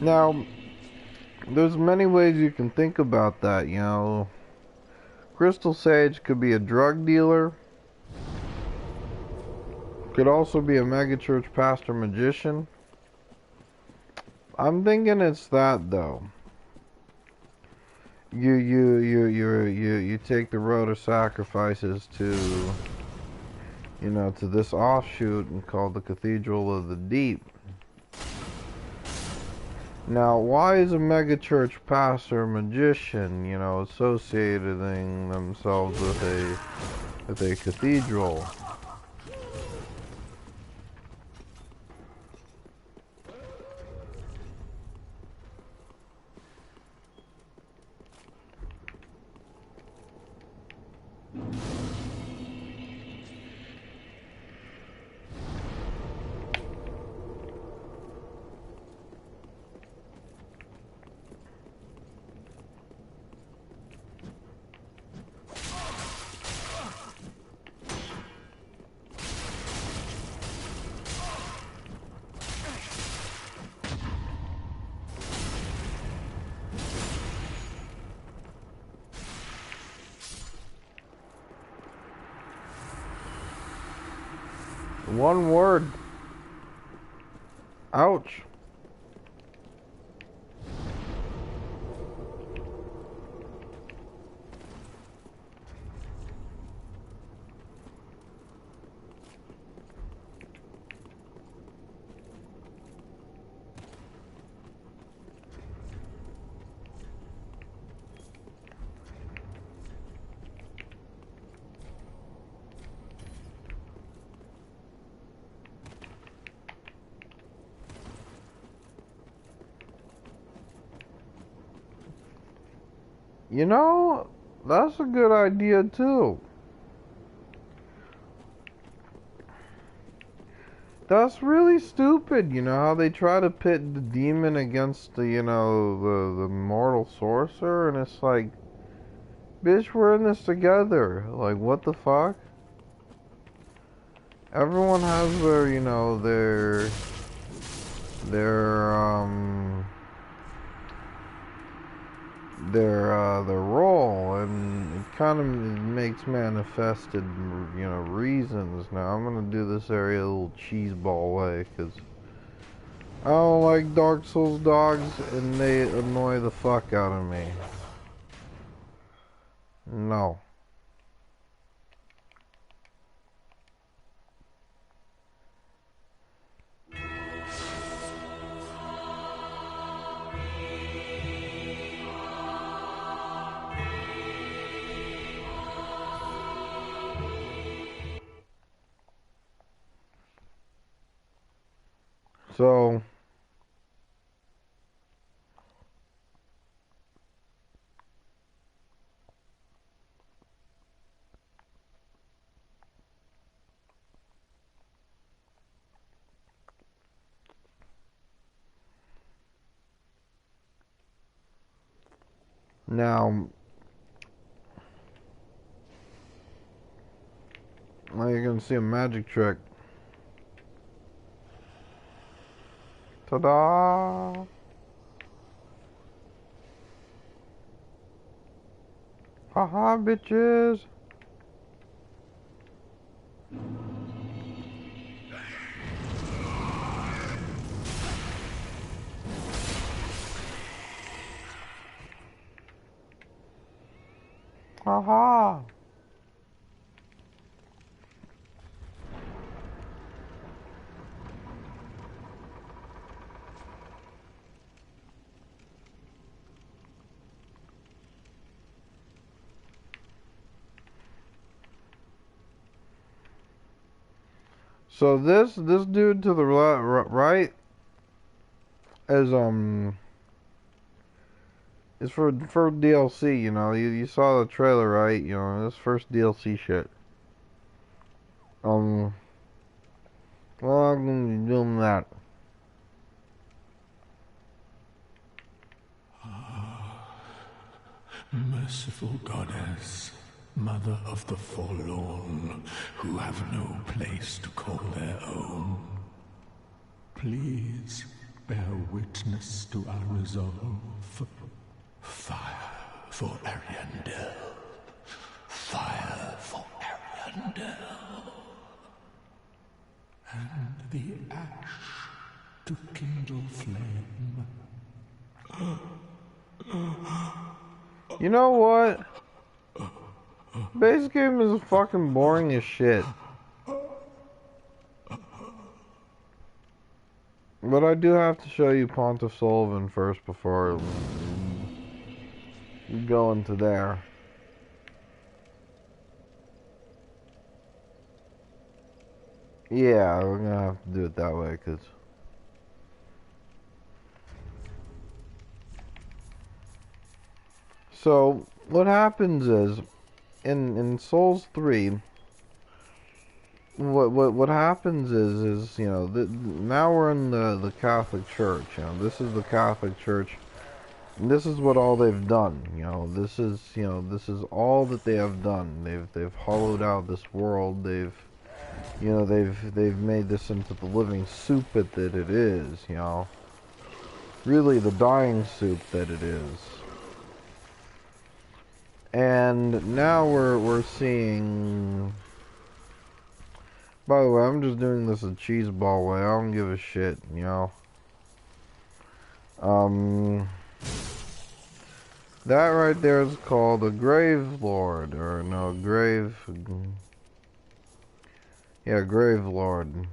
A: Now, there's many ways you can think about that, Crystal Sage could be a drug dealer. Could also be a megachurch pastor magician. I'm thinking it's that though. You take the road of sacrifices to, you know, to this offshoot and called the Cathedral of the Deep. Now, why is a megachurch pastor a magician, you know, associating themselves with a cathedral? One word. Ouch. You know, that's a good idea too. That's really stupid, you know, how they try to pit the demon against the, you know, the mortal sorcerer, and it's like, bitch, we're in this together. Like, what the fuck? Everyone has their, you know, their role, and it kind of makes manifested, you know, reasons. Now, I'm gonna do this area a little cheeseball way, because I don't like Dark Souls dogs, and they annoy the fuck out of me. No. So, now, you're gonna see a magic trick. Ta-da! Haha, bitches! Haha! So this dude to the right is for DLC. You know, you saw the trailer, right? You know, this first DLC shit. Well, I'm gonna be doing that.
B: Merciful goddess, mother of the forlorn, who have no place to call their own, please bear witness to our resolve. Fire for Ariandel. Fire for Ariandel. and the ash to kindle flame.
A: You know what? Base game is fucking boring as shit. But I do have to show you Pontiff Sullivan first before we go into there. Yeah, we're gonna have to do it that way, cause so what happens is in Souls 3, what happens is you know, now we're in the Catholic Church. You know, this is the Catholic Church. And this is what all they've done. You know, this is all that they have done. They've hollowed out this world. They've made this into the living soup that it is. You know, really the dying soup that it is. And now we're seeing. By the way, I'm just doing this a cheese ball way. I don't give a shit, you know. That right there is called a Grave Lord, or no, Grave. Yeah, Grave Lord.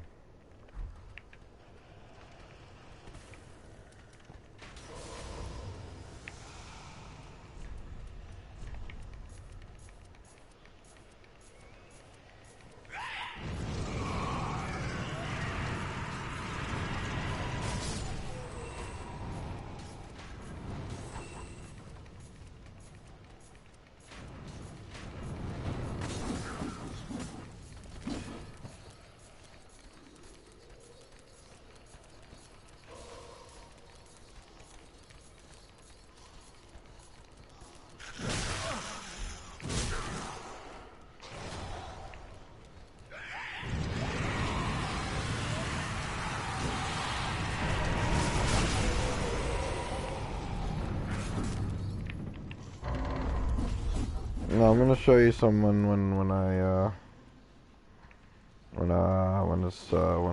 A: No, I'm gonna show you some when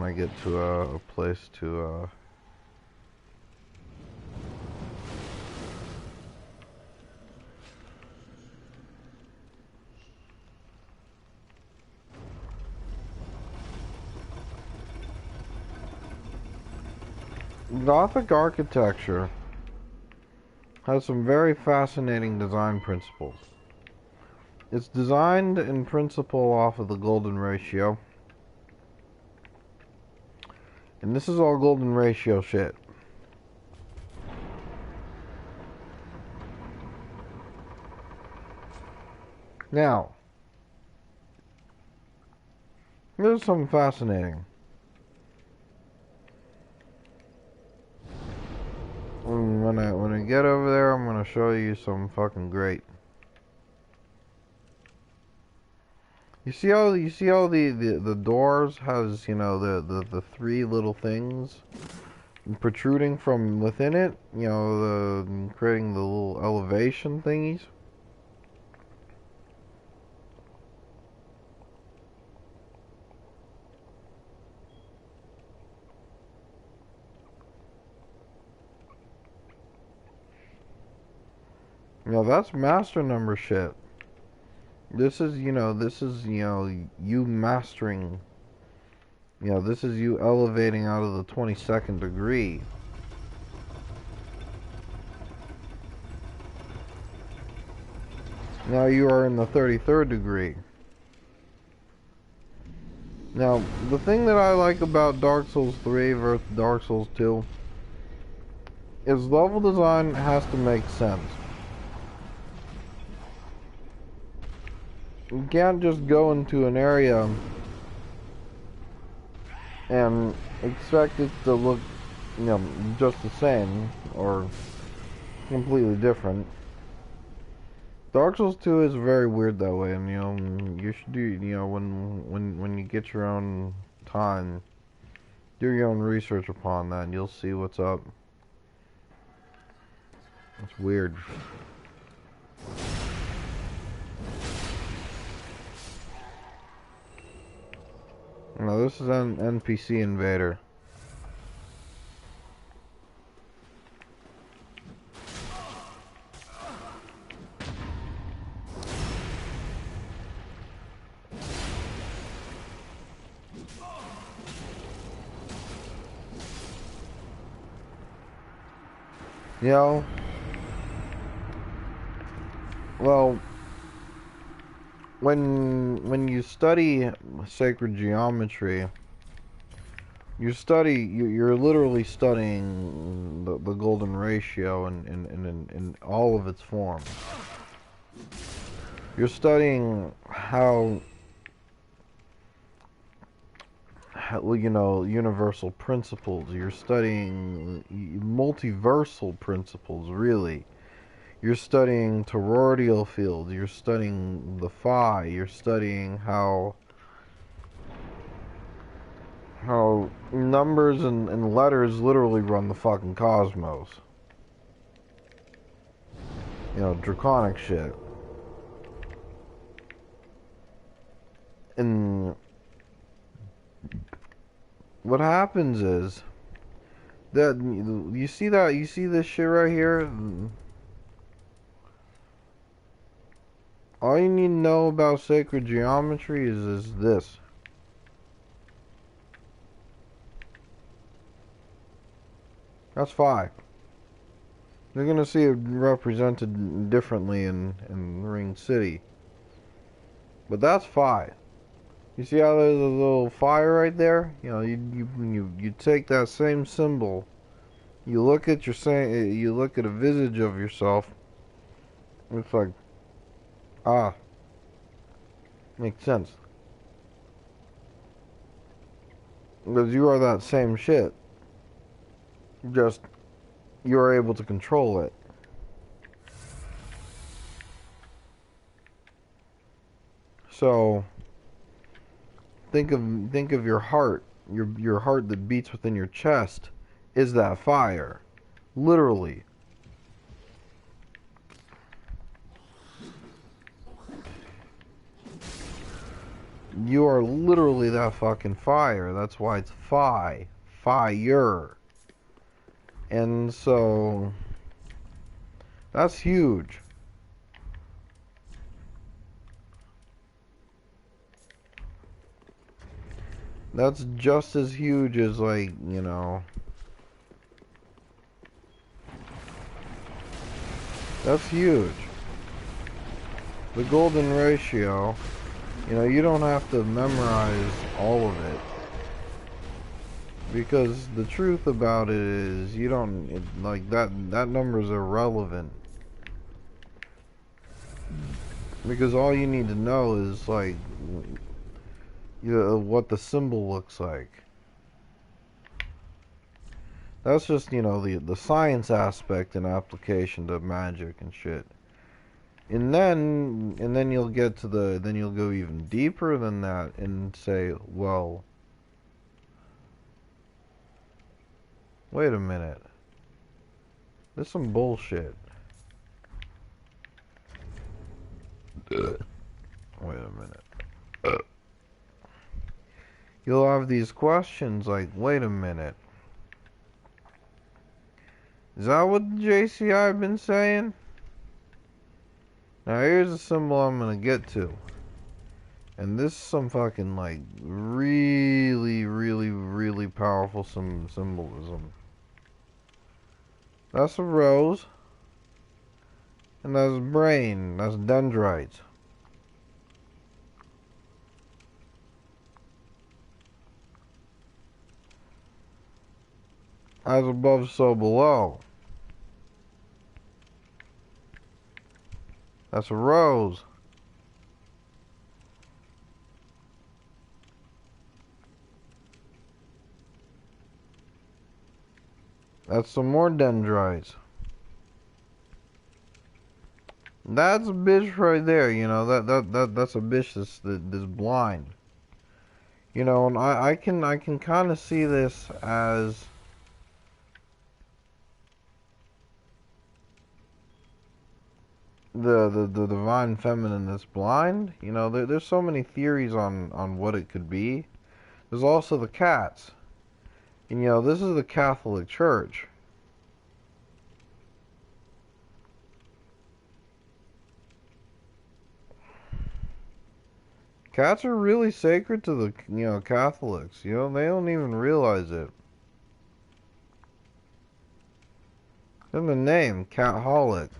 A: I get to a place to Gothic architecture has some very fascinating design principles. It's designed in principle off of the golden ratio. And this is all golden ratio shit. Now, here's something fascinating. When I get over there, I'm gonna show you some fucking great. You see how the doors has, you know, the three little things protruding from within it, you know, creating the little elevation thingies. You know, that's master number shit. This is, you know, you mastering. You know, this is you elevating out of the 22nd degree. Now you are in the 33rd degree. Now, the thing that I like about Dark Souls 3 versus Dark Souls 2 is level design has to make sense. You can't just go into an area and expect it to look, you know, just the same or completely different. Dark Souls 2 is very weird that way, and you know, you should do, you know, when you get your own time, do your own research upon that, and you'll see what's up. It's weird. No, this is an NPC invader. You know, well, when you study sacred geometry, you're literally studying the golden ratio in all of its forms. You're studying how, you know, universal principles. You're studying multiversal principles, really. You're studying toroidal fields. You're studying the phi. You're studying how numbers and letters literally run the fucking cosmos. You know, draconic shit. And what happens is that you see this shit right here. All you need to know about sacred geometry is this. That's phi. You're gonna see it represented differently in Ring City, but that's phi. You see how there's a little fire right there? You know, you take that same symbol, you look at you look at a visage of yourself. It's like, ah, makes sense, because you are that same shit. Just you are able to control it. So think of your heart, your heart that beats within your chest is that fire, literally. You are literally that fucking fire. That's why it's fire. And so that's huge. That's just as huge as, like, you know, that's huge. The golden ratio, you know, you don't have to memorize all of it. Because the truth about it is, you don't, like, that number's irrelevant. Because all you need to know is, like, you know, what the symbol looks like. That's just, you know, the science aspect and application to magic and shit. And then you'll get to then you'll go even deeper than that and say, well, wait a minute. There's some bullshit. Wait a minute. You'll have these questions like, wait a minute. Is that what the JCI been saying? Now here's a symbol I'm gonna get to. And this is some fucking, like, really powerful symbolism. That's a rose. And that's a brain. That's dendrites. As above, so below. That's a rose. That's some more dendrites. That's a bitch right there, you know. That's a bitch that's blind. You know, and I can kind of see this as the divine feminine that's blind. You know, there's so many theories on what it could be. There's also the cats. And you know, this is the Catholic Church. Cats are really sacred to the, you know, Catholics. You know, they don't even realize it. In the name, Catholic.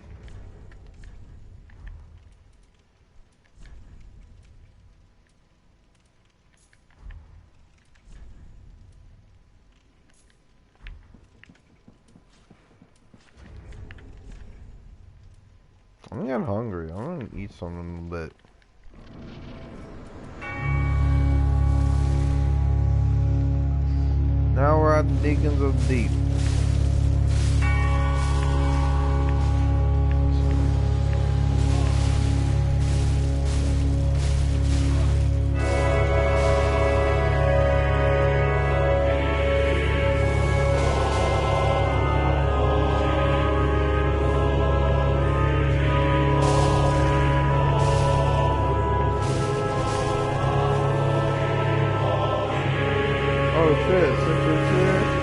A: I'm getting hungry. I'm gonna eat something in a bit. Now we're at the Deacons of the Deep. Oh shit, since it's here.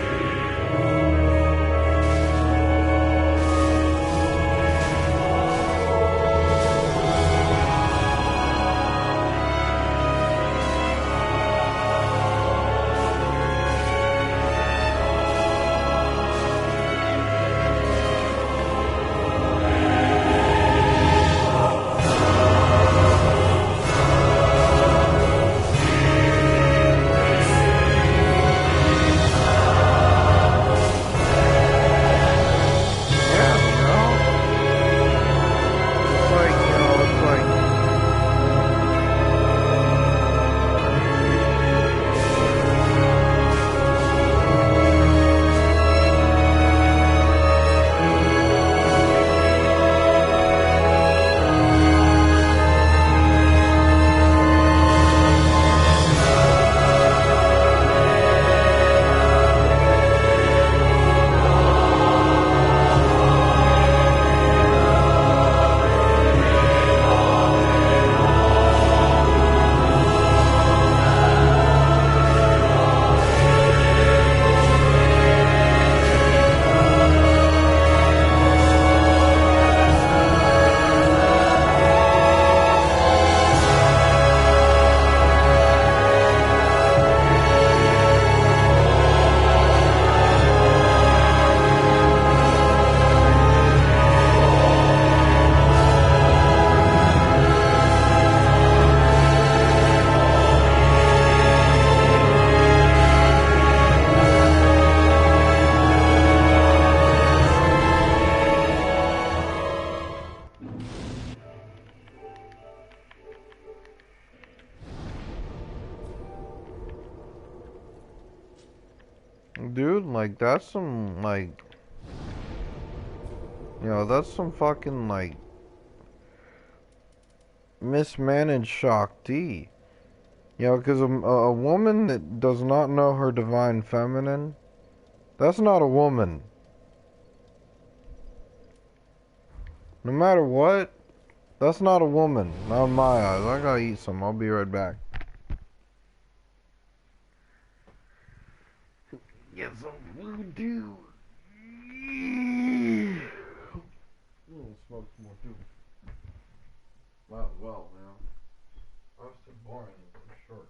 A: Dude, like, that's some, like, you know, that's some fucking, like, mismanaged shock D. You know, because a woman that does not know her divine feminine, that's not a woman. No matter what, that's not a woman. Not in my eyes. I gotta eat some. I'll be right back. Get some food, too. Smoke some more, too. Well, you know. I was too boring. It's short.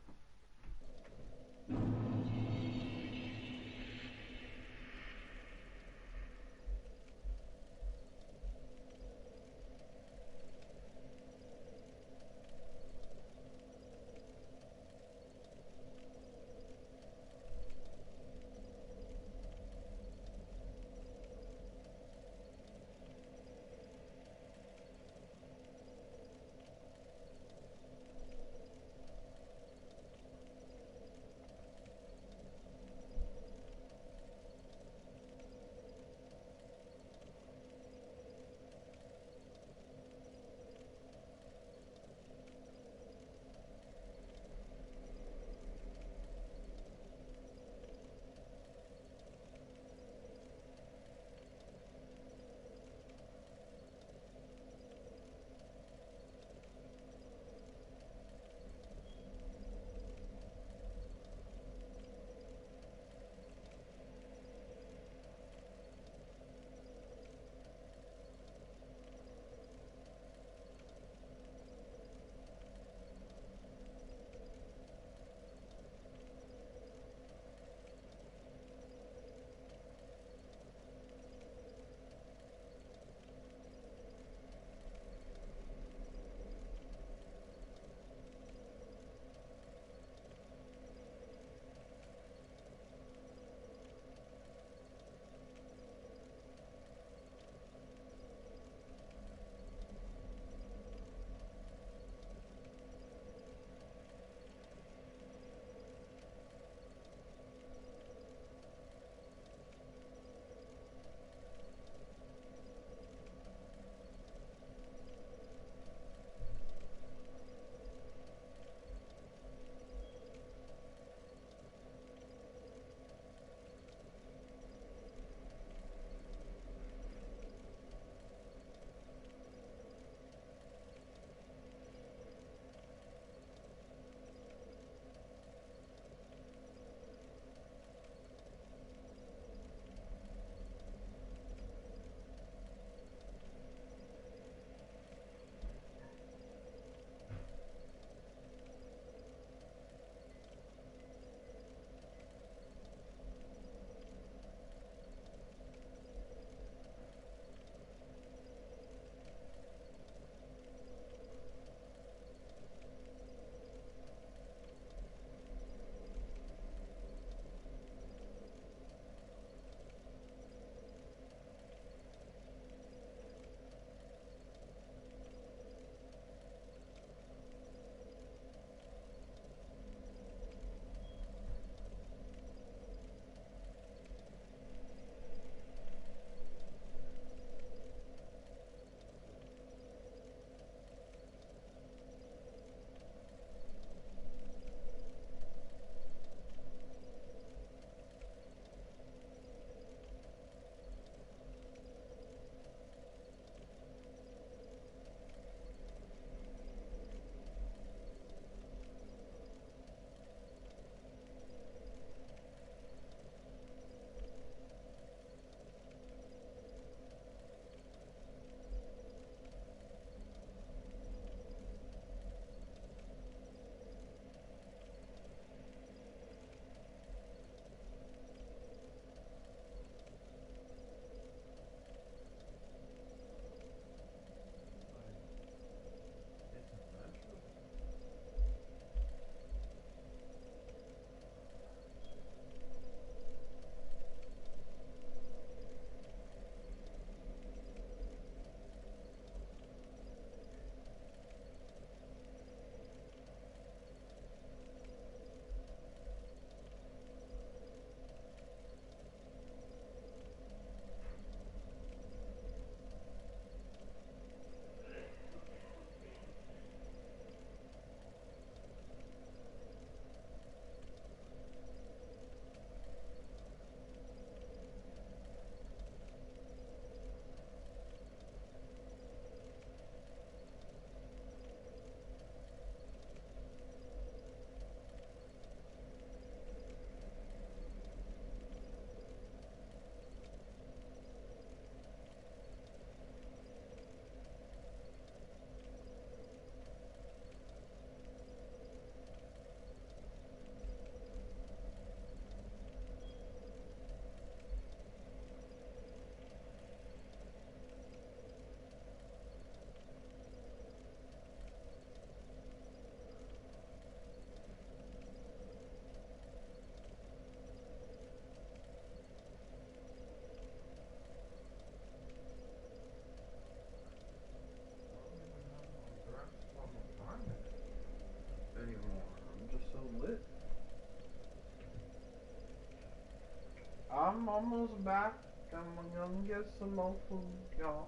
A: I'm almost back. I'm gonna get some more food, y'all.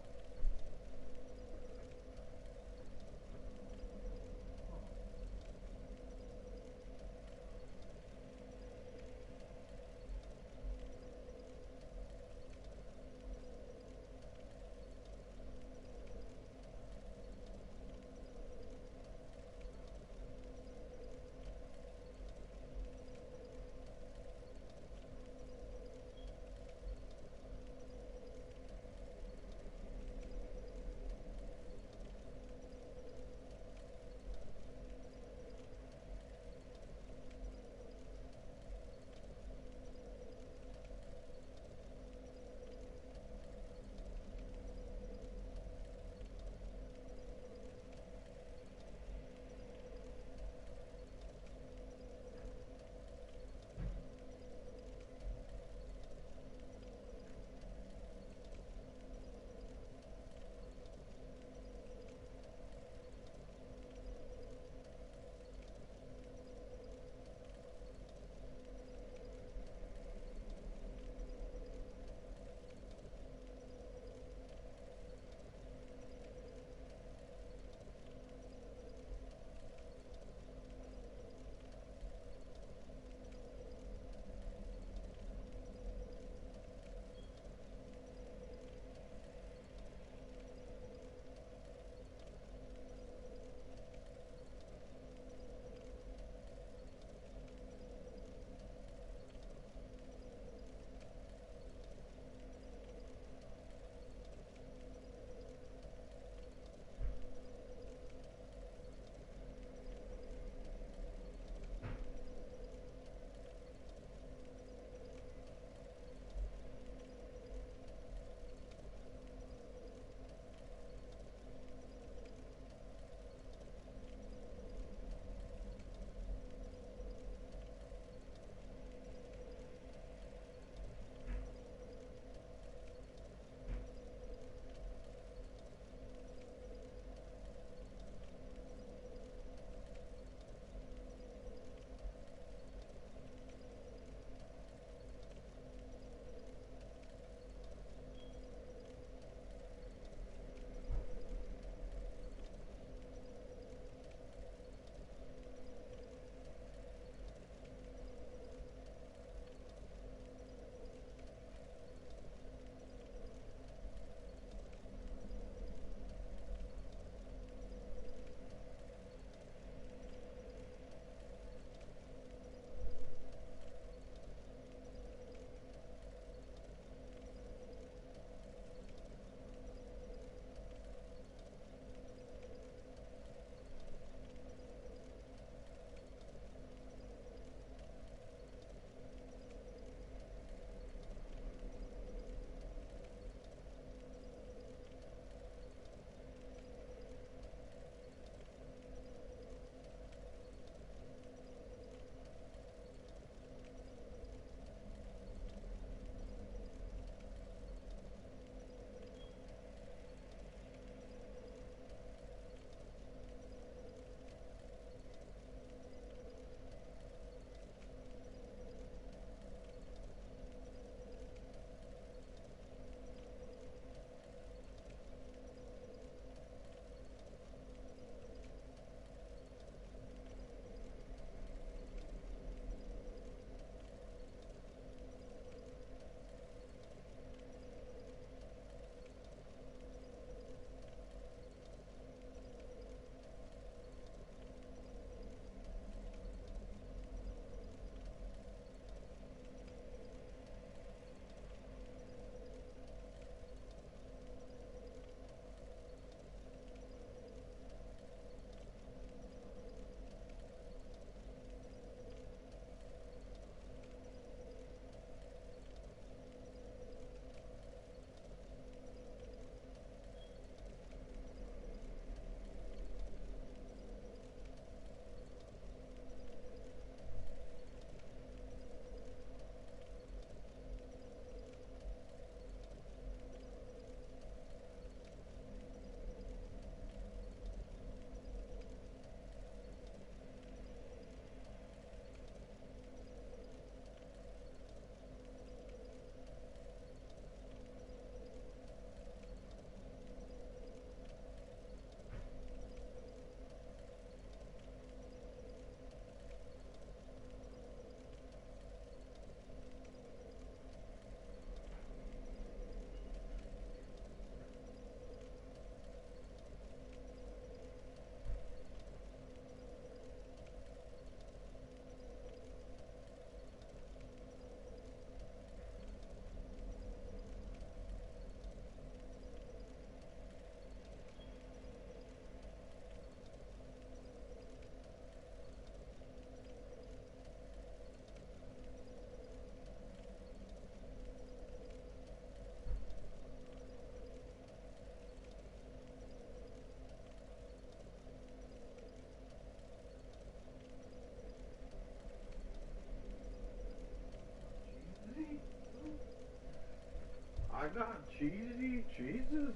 A: got cheesy cheeses.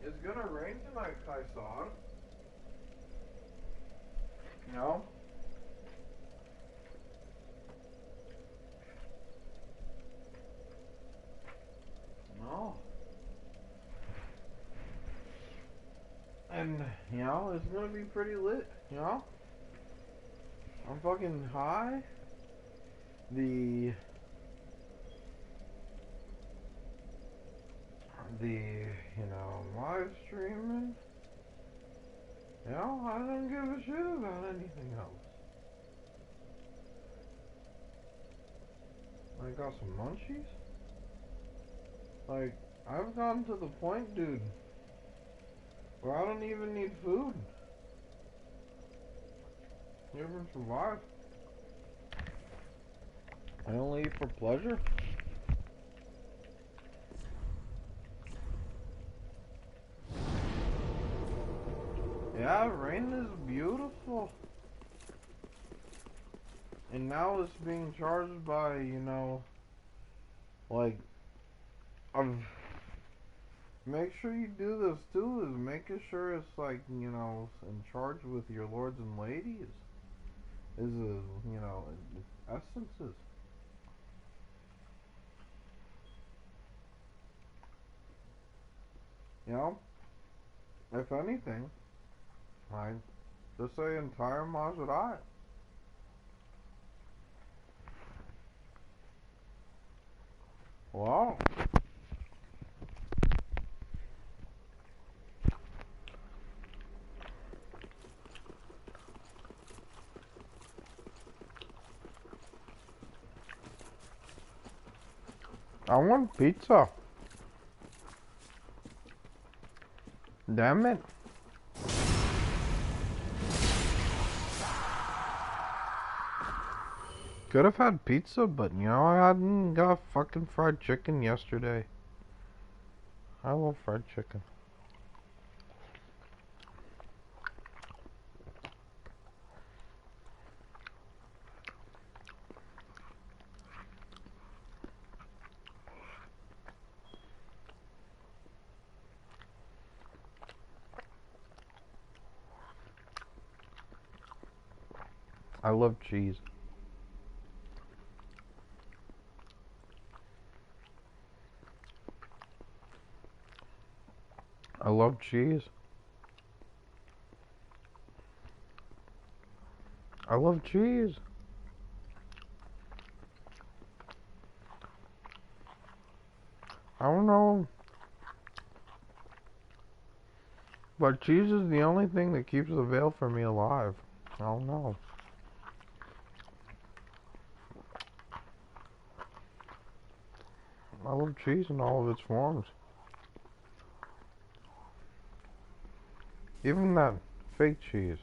A: It's gonna rain tonight, Kaison. No? No. And, you know, it's gonna be pretty lit, you know? I'm fucking high. You know, live streaming. You know, I don't give a shit about anything else. I got some munchies. Like, I've gotten to the point, dude, where I don't even need food. You ever survive? I only eat for pleasure. Yeah, rain is beautiful. And now it's being charged by, you know, like, make sure you do this too, is making sure it's like, you know, in charge with your lords and ladies. You know, essences. You know, if anything, I just say entire Maserati. Wow. I want pizza. Damn it. Could have had pizza, but you know, I hadn't got fucking fried chicken yesterday. I love fried chicken. I love cheese. I love cheese. I love cheese. I don't know. But cheese is the only thing that keeps the veil for me alive. I don't know. I love cheese in all of its forms. Even that fake cheese.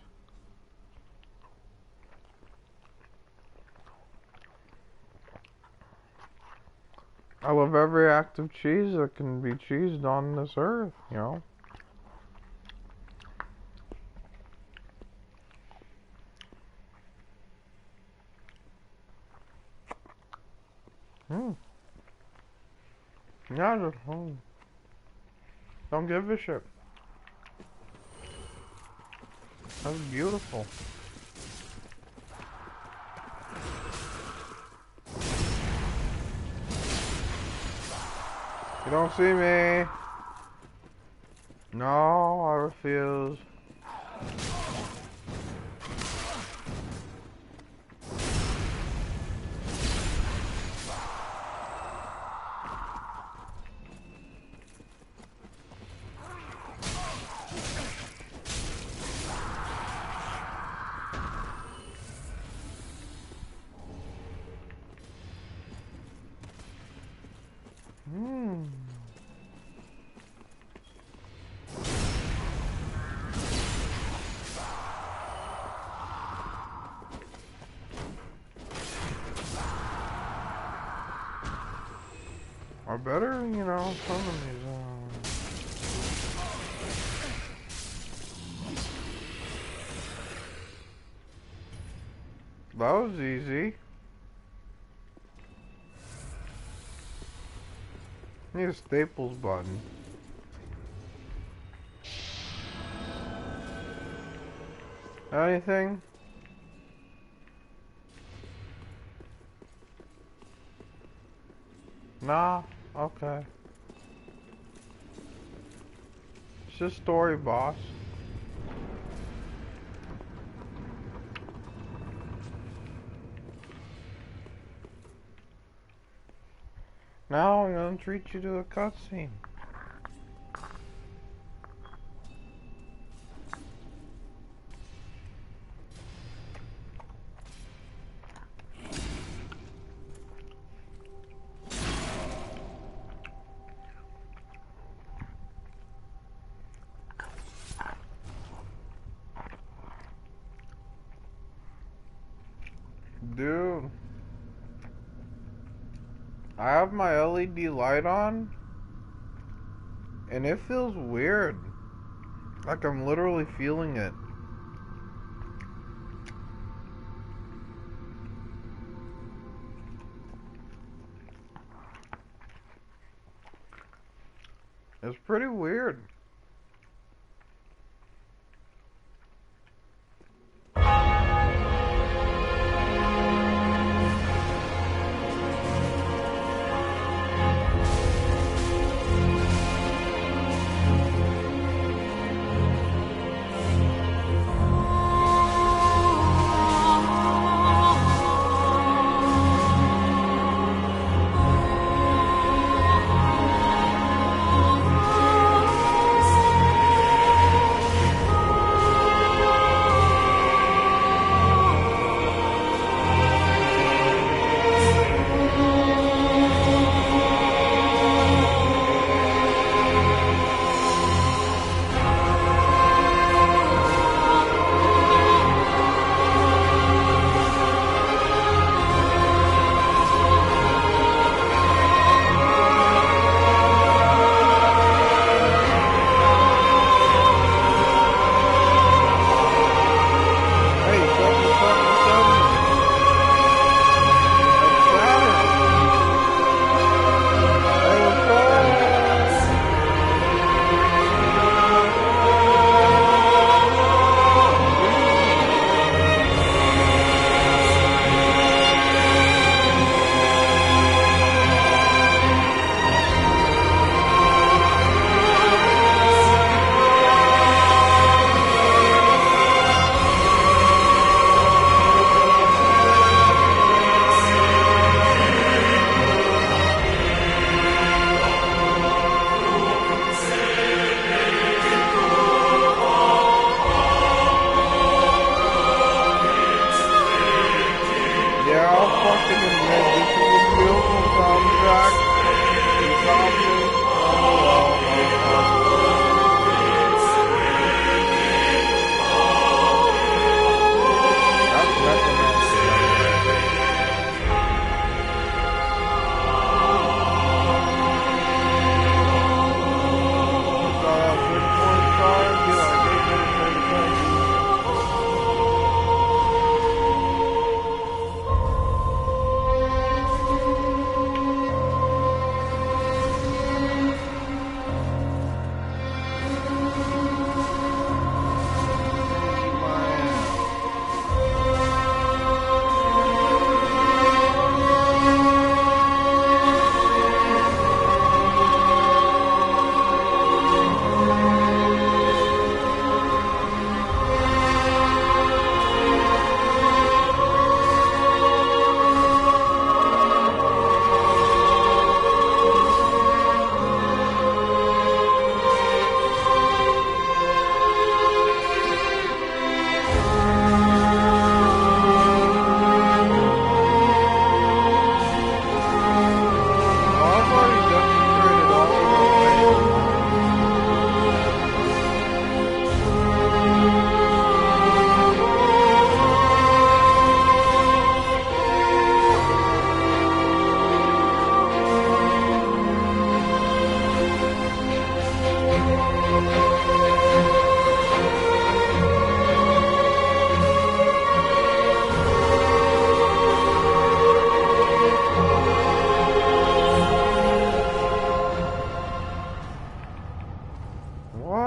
A: I love every act of cheese that can be cheesed on this earth, you know? Yeah, just don't give a shit. That's beautiful. You don't see me. No, I refuse. I better, you know, some of these, That was easy. Need a staples button. Anything? Nah? Okay. It's just story, boss. Now I'm gonna treat you to a cutscene. Dude, I have my LED light on, and it feels weird. Like I'm literally feeling it. It's pretty weird.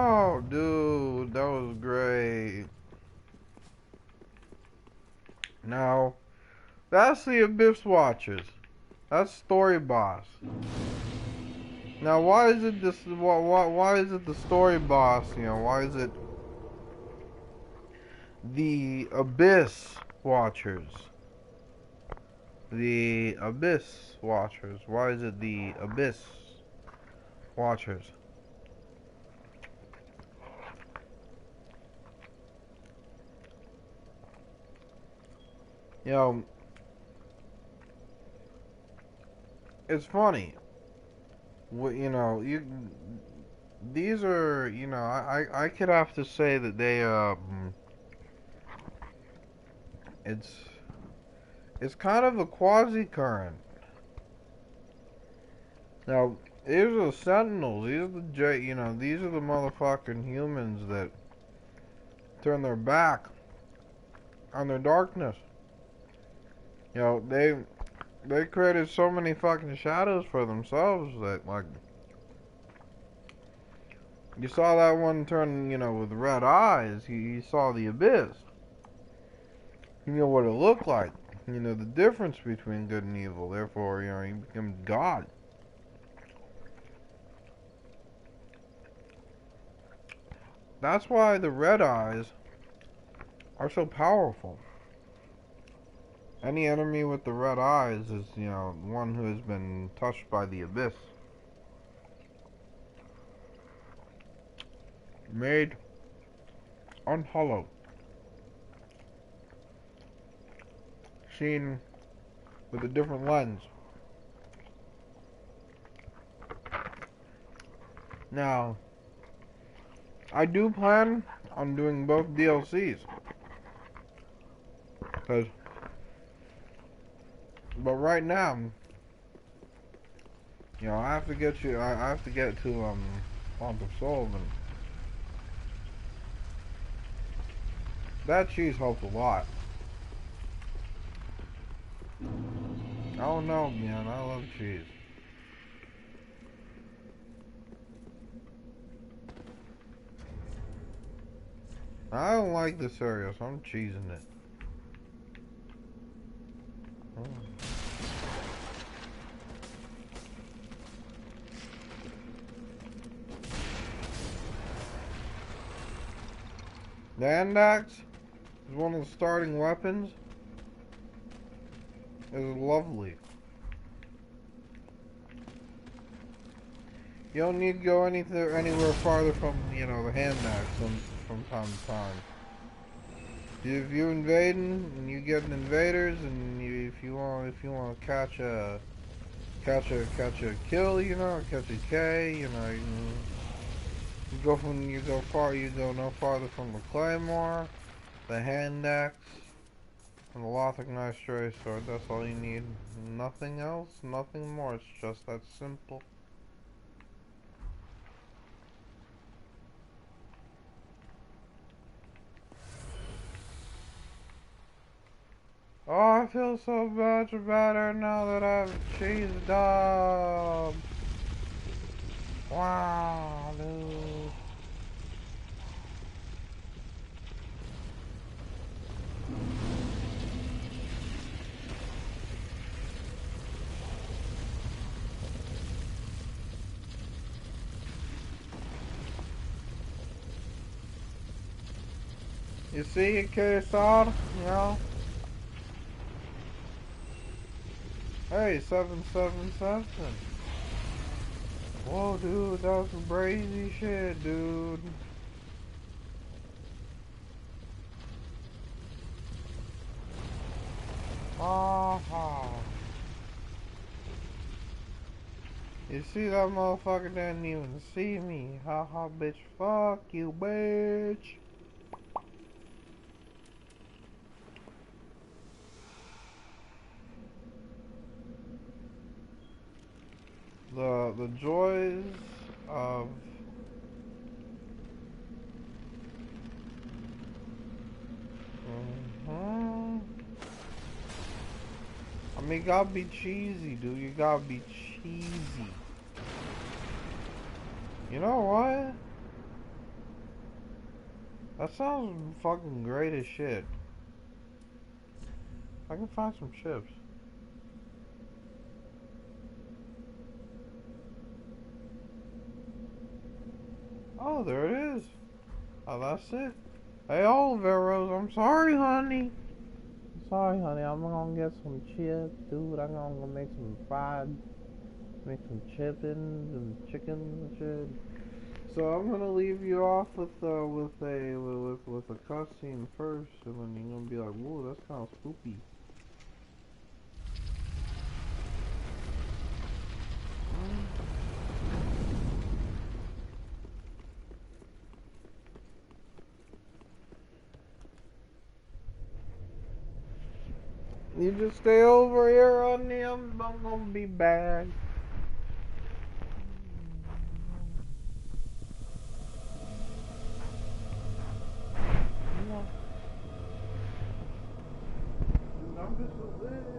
A: Oh, dude, that was great. Now, that's the Abyss Watchers. That's Story Boss. Now, why is it this? Why is it the Story Boss? You know, why is it the Abyss Watchers? The Abyss Watchers. Why is it the Abyss Watchers? You know, it's funny. You know, these are, you know, I could have to say that they it's kind of a quasi current. Now, these are the Sentinels. These are you know, these are the motherfucking humans that turn their back on their darkness. You know, they created so many fucking shadows for themselves that, like, you saw that one turn, you know, with red eyes. You saw the Abyss. You know what it looked like. You know the difference between good and evil. Therefore, you know, he becomes God. That's why the red eyes are so powerful. Any enemy with the red eyes is, you know, one who has been touched by the Abyss. Made unhallowed. Seen with a different lens. Now, I do plan on doing both DLCs. But right now, you know, I have to get to Font of Soul, and that cheese helps a lot. I don't know, man. I love cheese. I don't like this area, so I'm cheesing it. The end axe is one of the starting weapons. It's lovely. You don't need to go anywhere farther from, you know, the hand axe from time to time. If you're invading and you get invaders, and if you want to catch a kill, you know, catch a K, you know, you go no farther from the claymore, the hand axe, and the Lothric Knight Stray Sword. That's all you need. Nothing else, nothing more. It's just that simple. Oh, I feel so much better now that I've cheesed up. Wow, dude. You see it, KSR? You know? Hey, 777. Whoa, dude, that was some crazy shit, dude. You see that motherfucker didn't even see me. Haha, bitch. Fuck you, bitch. The joys of I mean, you gotta be cheesy, dude. You gotta be cheesy. You know what? That sounds fucking great as shit. I can find some chips. Oh, there it is. Oh, that's it. Hey, Oliveros, I'm sorry, honey. I'm sorry, honey. I'm gonna get some chips, dude. I'm gonna make some fried, make some chickens and chickens and shit. So I'm gonna leave you off with a cutscene first, and then you're gonna be like, "Whoa, that sounds spooky." You just stay over here, honey. I'm gonna be back. I'm just a little.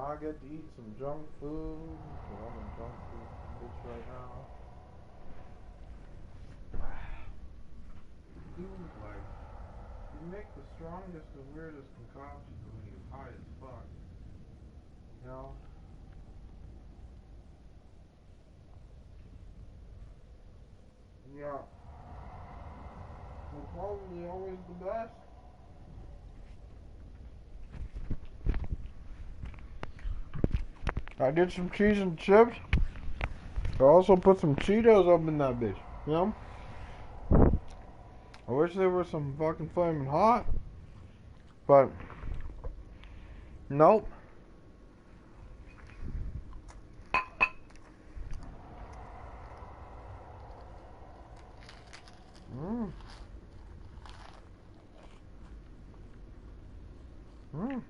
A: I get to eat some junk food. So I'm a junk food bitch right now. Dude, like, you make the strongest and weirdest concoctions when you're high as fuck. You know? Yeah. They're probably always the best. I did some cheese and chips. I also put some Cheetos up in that bitch. You know? I wish they were some fucking flaming hot. But, nope. Mmm. Mmm.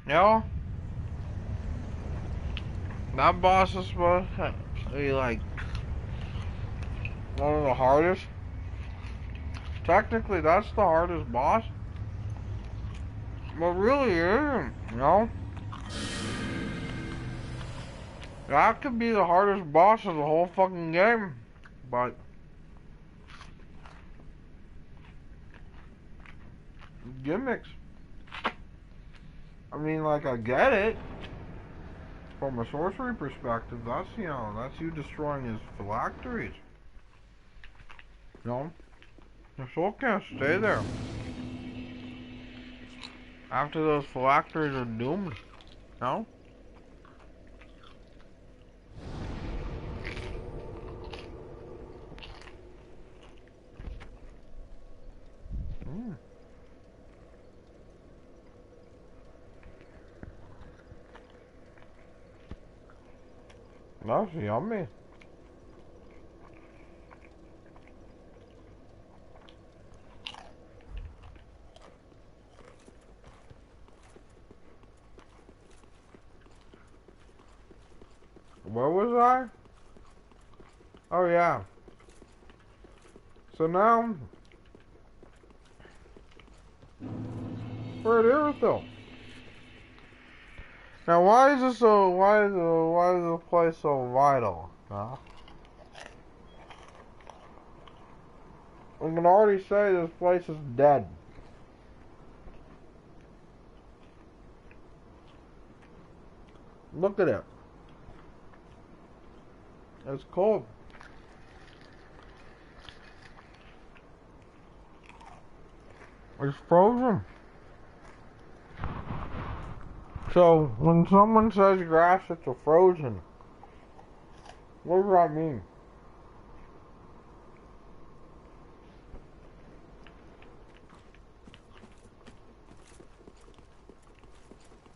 A: You know? That boss is supposed to be like one of the hardest. Technically, that's the hardest boss. But really, it isn't, you know? That could be the hardest boss of the whole fucking game. But gimmicks. I mean, like, I get it. From a sorcery perspective, that's, you know, that's you destroying his phylacteries. You know? Your soul can't stay there. After those phylacteries are doomed. No? Mm. That's yummy. Where was I? Oh yeah. So now we're at Irithyll. Now why is this so why is this place so vital? Huh? I can already say this place is dead. Look at it. It's cold. It's frozen. So, when someone says grass, it's a frozen, what does that mean?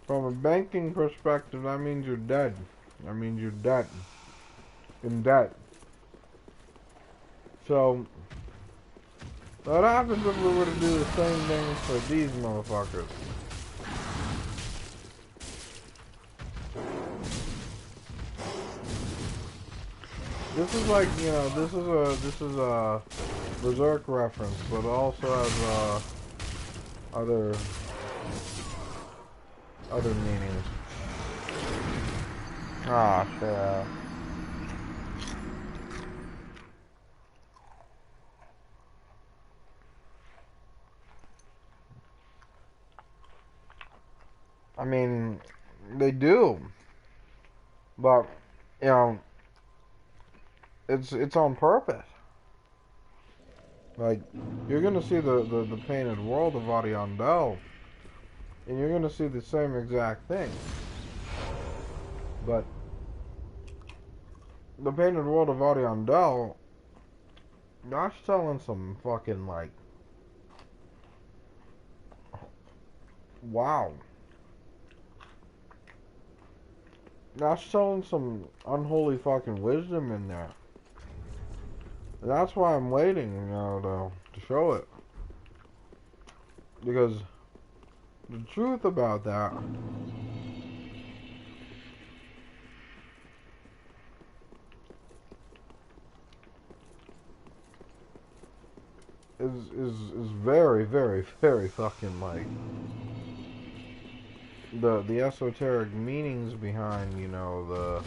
A: From a banking perspective, that means you're dead. That means you're dead. In debt. So, what happens if we were to do the same thing for these motherfuckers? This is like, you know, this is a Berserk reference, but it also has other meanings. Ah, shit. I mean, they do, but you know, it's on purpose. Like, you're gonna see the painted world of Ariandel, and you're gonna see the same exact thing. But the painted world of Ariandel, that's telling some fucking like, wow. That's telling some unholy fucking wisdom in there. And that's why I'm waiting, you know, to show it. Because the truth about that is very, very, very fucking like the esoteric meanings behind, you know, the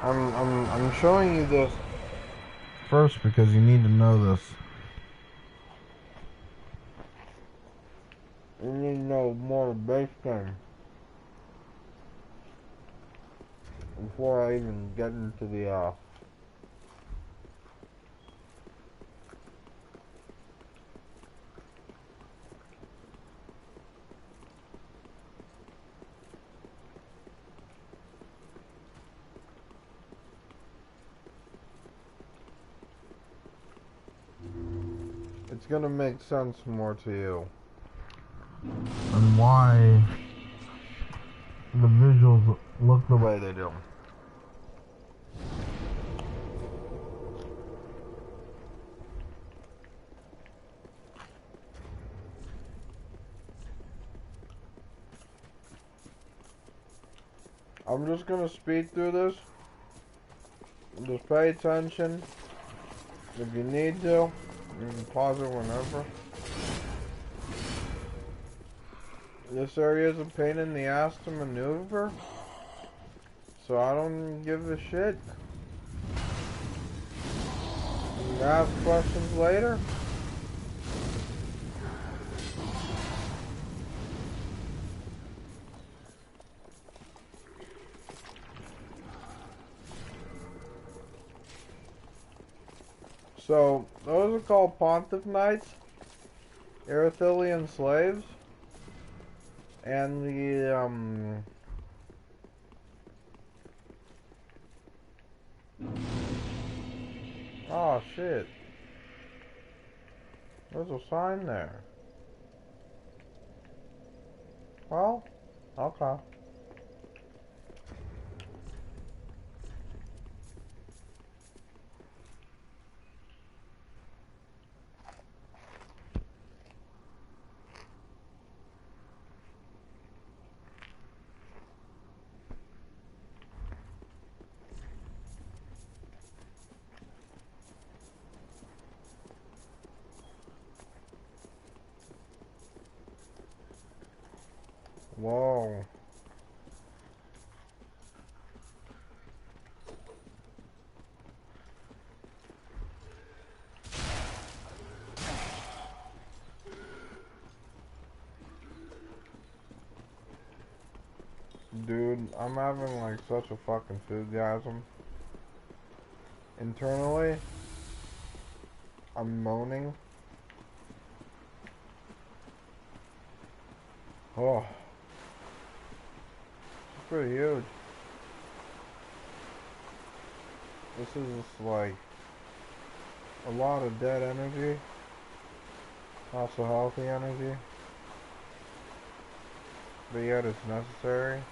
A: I'm showing you this first because you need to know this. You need to know more base game before I even get into the it's gonna make sense more to you. And why the visuals look the way they do. I'm just gonna speed through this. Just pay attention. If you need to, you can pause it whenever. This area is a pain in the ass to maneuver, so I don't give a shit. You can ask questions later. So, those are called Pontiff Knights, Erythilian slaves, and the, oh shit. There's a sign there. Well, okay. Whoa. Dude, I'm having like such a fucking enthusiasm. Internally, I'm moaning. Oh, it's pretty huge. This is just like a lot of dead energy, also healthy energy, but yet it's necessary.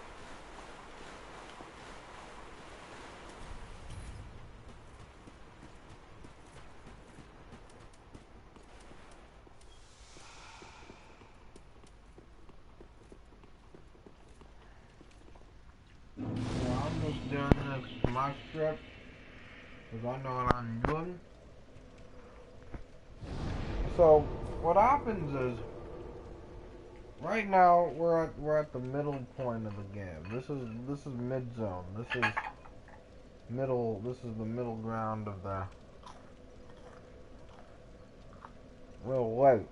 A: Well, I'm just doing this for my script, because I know what I'm doing. So, what happens is, right now we're at the middle point of the game. This is mid zone. This is the middle ground of the real light.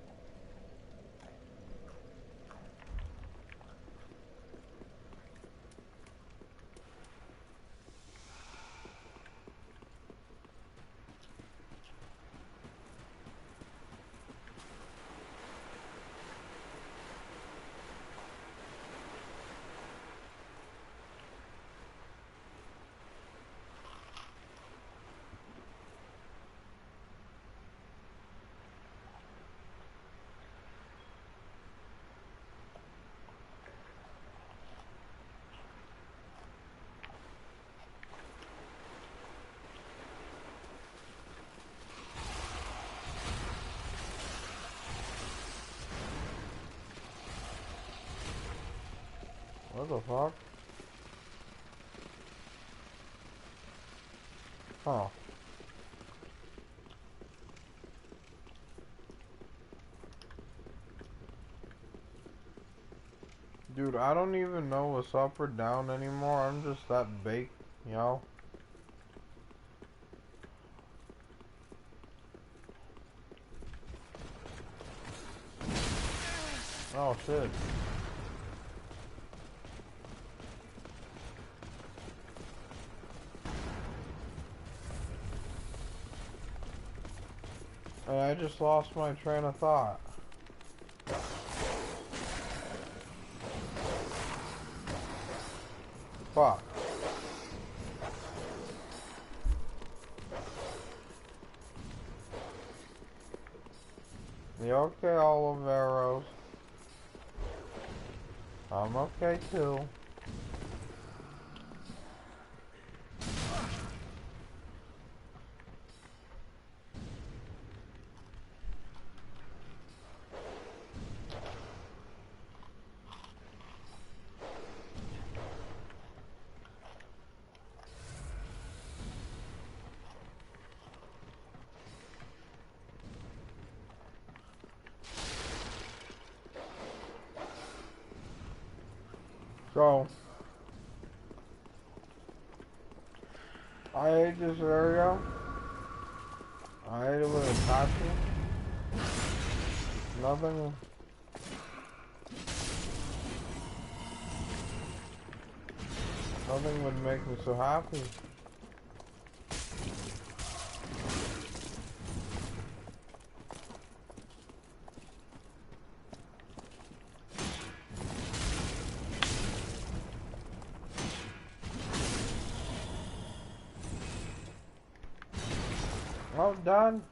A: What the fuck? Huh. Dude, I don't even know what's up or down anymore. I'm just that baked, you know? Oh shit. Hey, I just lost my train of thought. Fuck. You okay, Oliveros? I'm okay too. So, I hate this area. I hate it with a passion. Nothing. Nothing would make me so happy. Oh, done.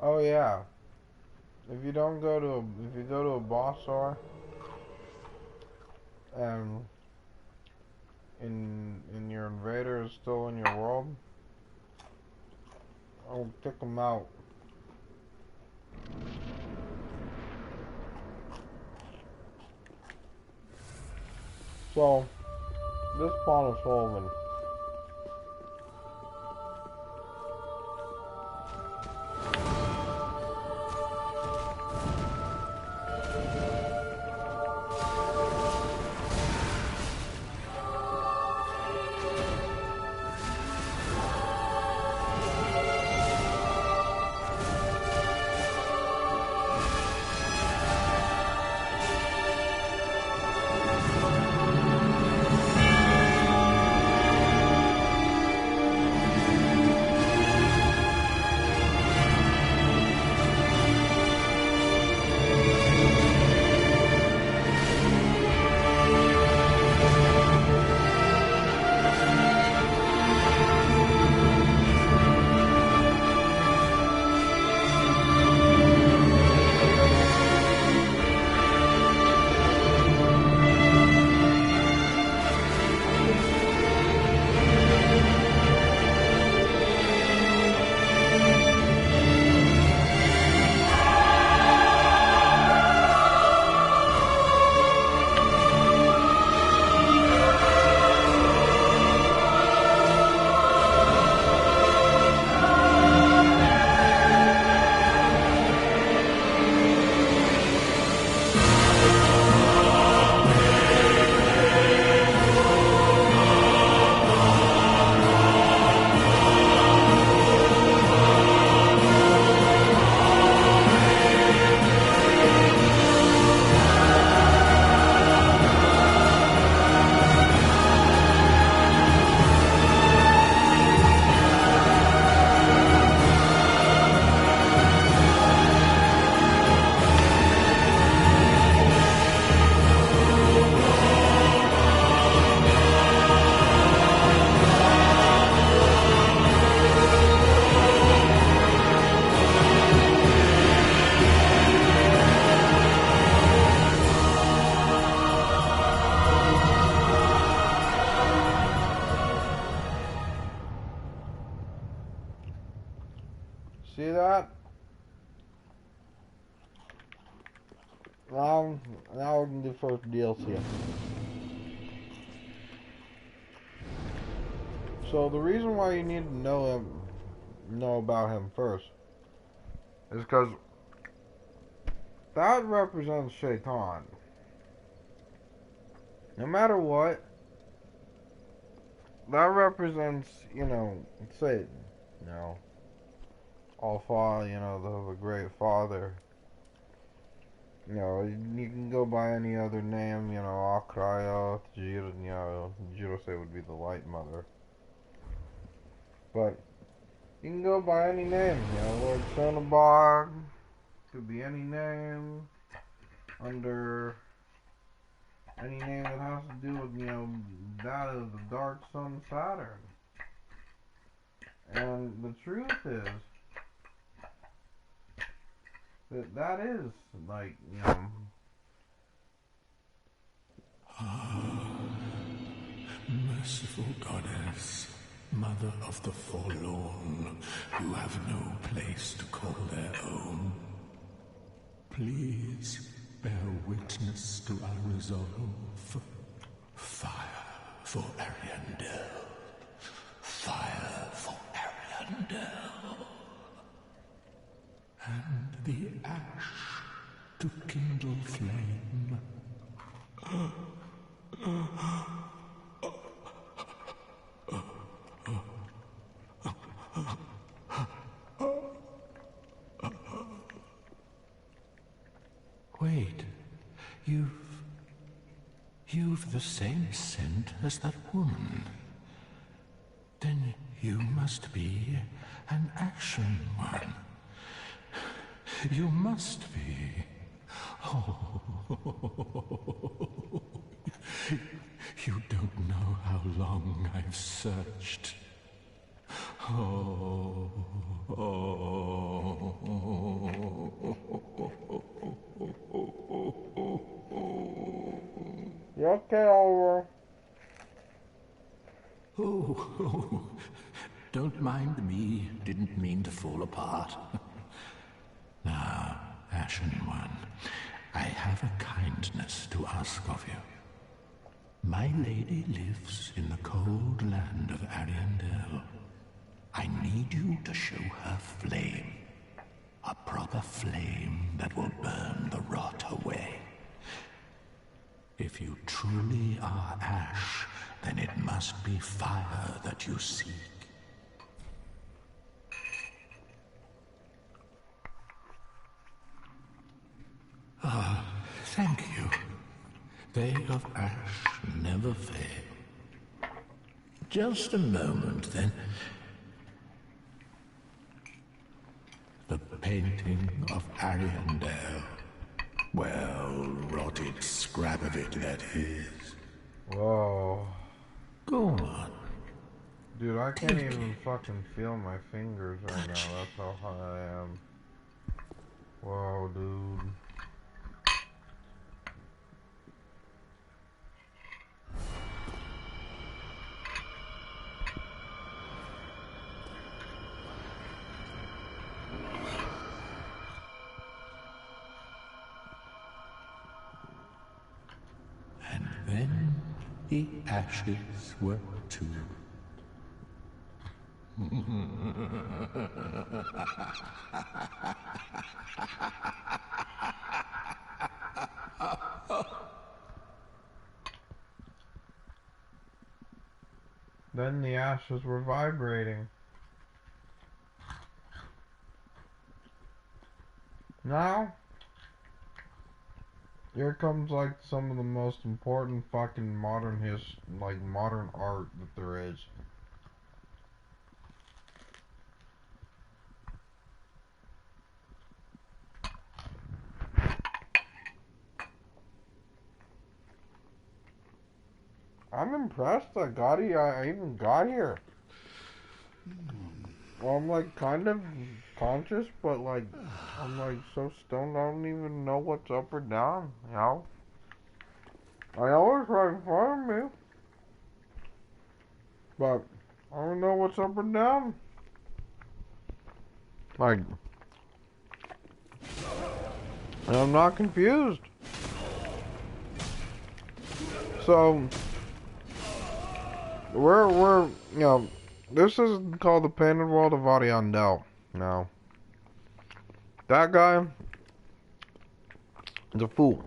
A: Oh yeah. If you go to a boss or and in your invader is still in your world, I'll kick him out. So, this pawn is Solomon. See that? Now we can do first DLC. So the reason why you need to know about him first, is because that represents Shaitan. No matter what, that represents, Satan. All Father, the Great Father. You can go by any other name, Akraya, Jirose would be the Light Mother. But you can go by any name, Lord Sonobog, could be any name, under any name that has to do with, that of the Dark Sun Saturn. And the truth is, that is, like,
B: Merciful Goddess, Mother of the Forlorn, who have no place to call their own, please bear witness to our resolve. Fire for Ariandel. Fire for Ariandel. And the ash to kindle flame. Wait, you've the same scent as that woman. Then you must be an action one. You must be. Oh, you don't know how long I've searched. Oh.
A: Okay, over.
B: Oh, don't mind me. Didn't mean to fall apart. Now, Ashen One, I have a kindness to ask of you. My lady lives in the cold land of Ariandel. I need you to show her flame. A proper flame that will burn the rot away. If you truly are ash, then it must be fire that you seek. Ah, thank you. They of ash never fail. Just a moment, then. The painting of Ariandel. Well, rotted scrap of it, that is.
A: Whoa.
B: Go on.
A: Dude, I can't even fucking feel my fingers right now. That's how high I am. Whoa, dude.
B: And then the ashes were too.
A: Then the ashes were vibrating. Now, here comes like some of the most important fucking modern modern art that there is. I'm impressed I got here. I even got here. Well, I'm like kind of conscious, but like I'm like so stoned I don't even know what's up or down, you know? I know it's right in front of me, but I don't know what's up or down. Like, and I'm not confused. So, we're you know, this is called the Painted World of Ariandel. Now, that guy is a fool.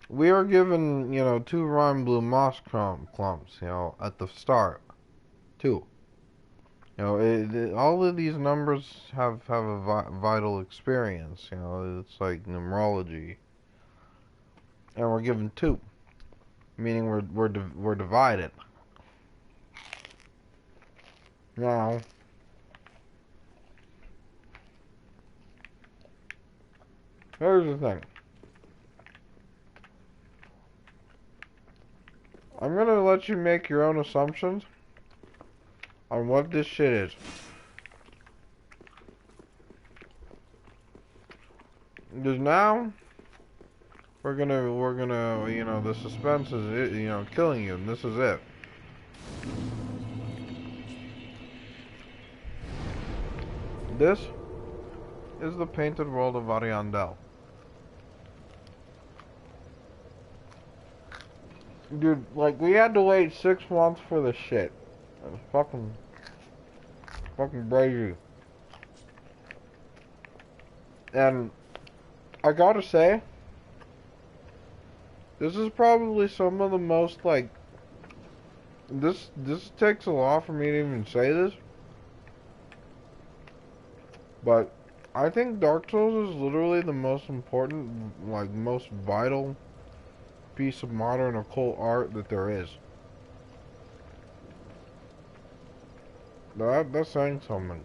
A: We are given, you know, 2 rhyme blue moss clumps, you know, at the start. 2. You know, all of these numbers have a vital experience, you know, it's like numerology. And we're given 2, meaning we're divided. Now, here's the thing. I'm gonna let you make your own assumptions on what this shit is. Because now, we're gonna, you know, the suspense is, you know, killing you, and this is it. This is the Painted World of Ariandel. Dude, like, we had to wait 6 months for this shit. It's fucking crazy. And I gotta say, this is probably some of the most, like, this takes a lot for me to even say this, but I think Dark Souls is literally the most important, like, most vital piece of modern occult art that there is. That's saying something.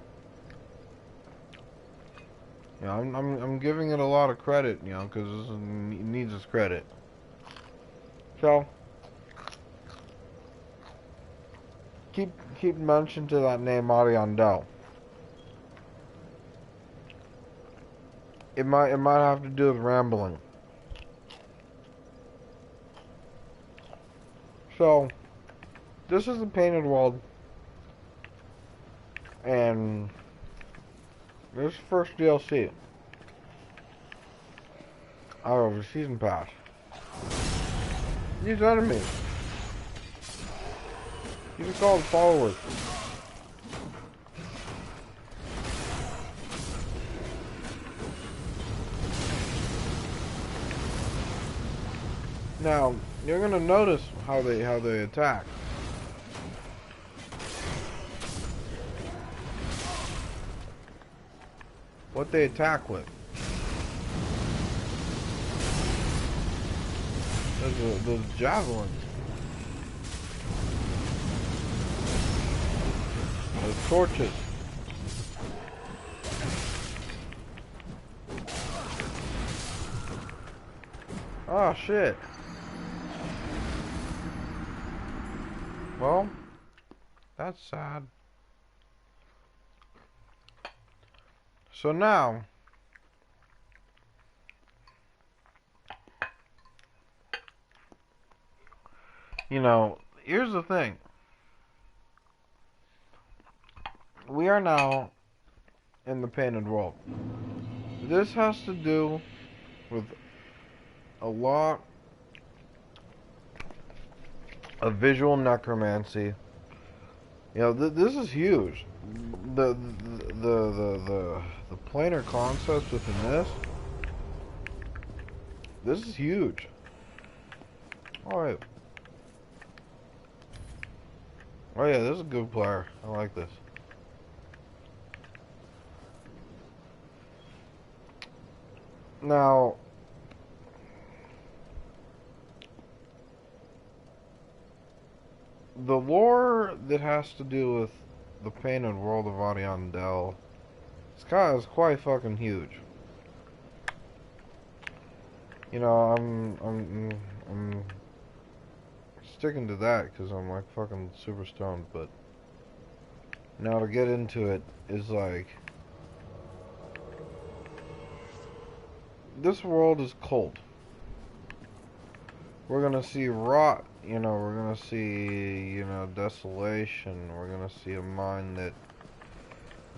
A: You know, I'm giving it a lot of credit, you know, because it needs its credit. So keep mention to that name Ariandel. It might have to do with rambling. So, this is the painted world, and this is the first DLC out of the season pass. These enemies, these are called followers. Now, you're gonna notice how they attack. What they attack with. Those javelins. Those torches. Oh shit. Well, that's sad. So now, you know, here's the thing. We are now in the painted world. This has to do with a lot of visual necromancy. You know, this is huge. The planar concepts within this is huge. All right. Oh yeah, this is a good player. I like this. Now, the lore that has to do with the painted world of Ariandel, is quite fucking huge. You know, I'm sticking to that because I'm like fucking super stoned. But now to get into it is like, this world is cold. We're gonna see rot. You know, we're gonna see, you know, desolation. We're gonna see a mine that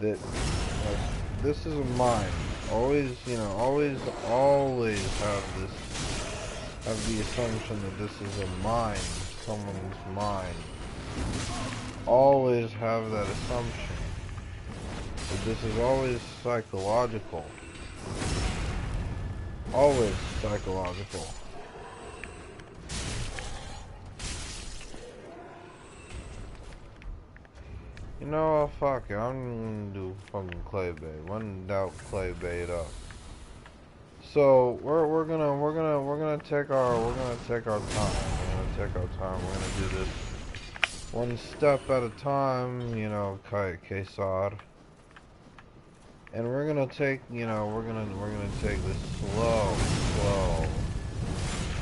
A: like, this is a mine. Always, you know, always have the assumption that this is a mine, someone's mine. Always have that assumption. But this is always psychological. Always psychological. You know, fuck it, I'm gonna do fucking clay bait. When in doubt, clay bait up. So we're gonna take our time. We're gonna take our time. We're gonna do this one step at a time. You know, Kesar. And we're gonna take, you know, we're gonna take this slow.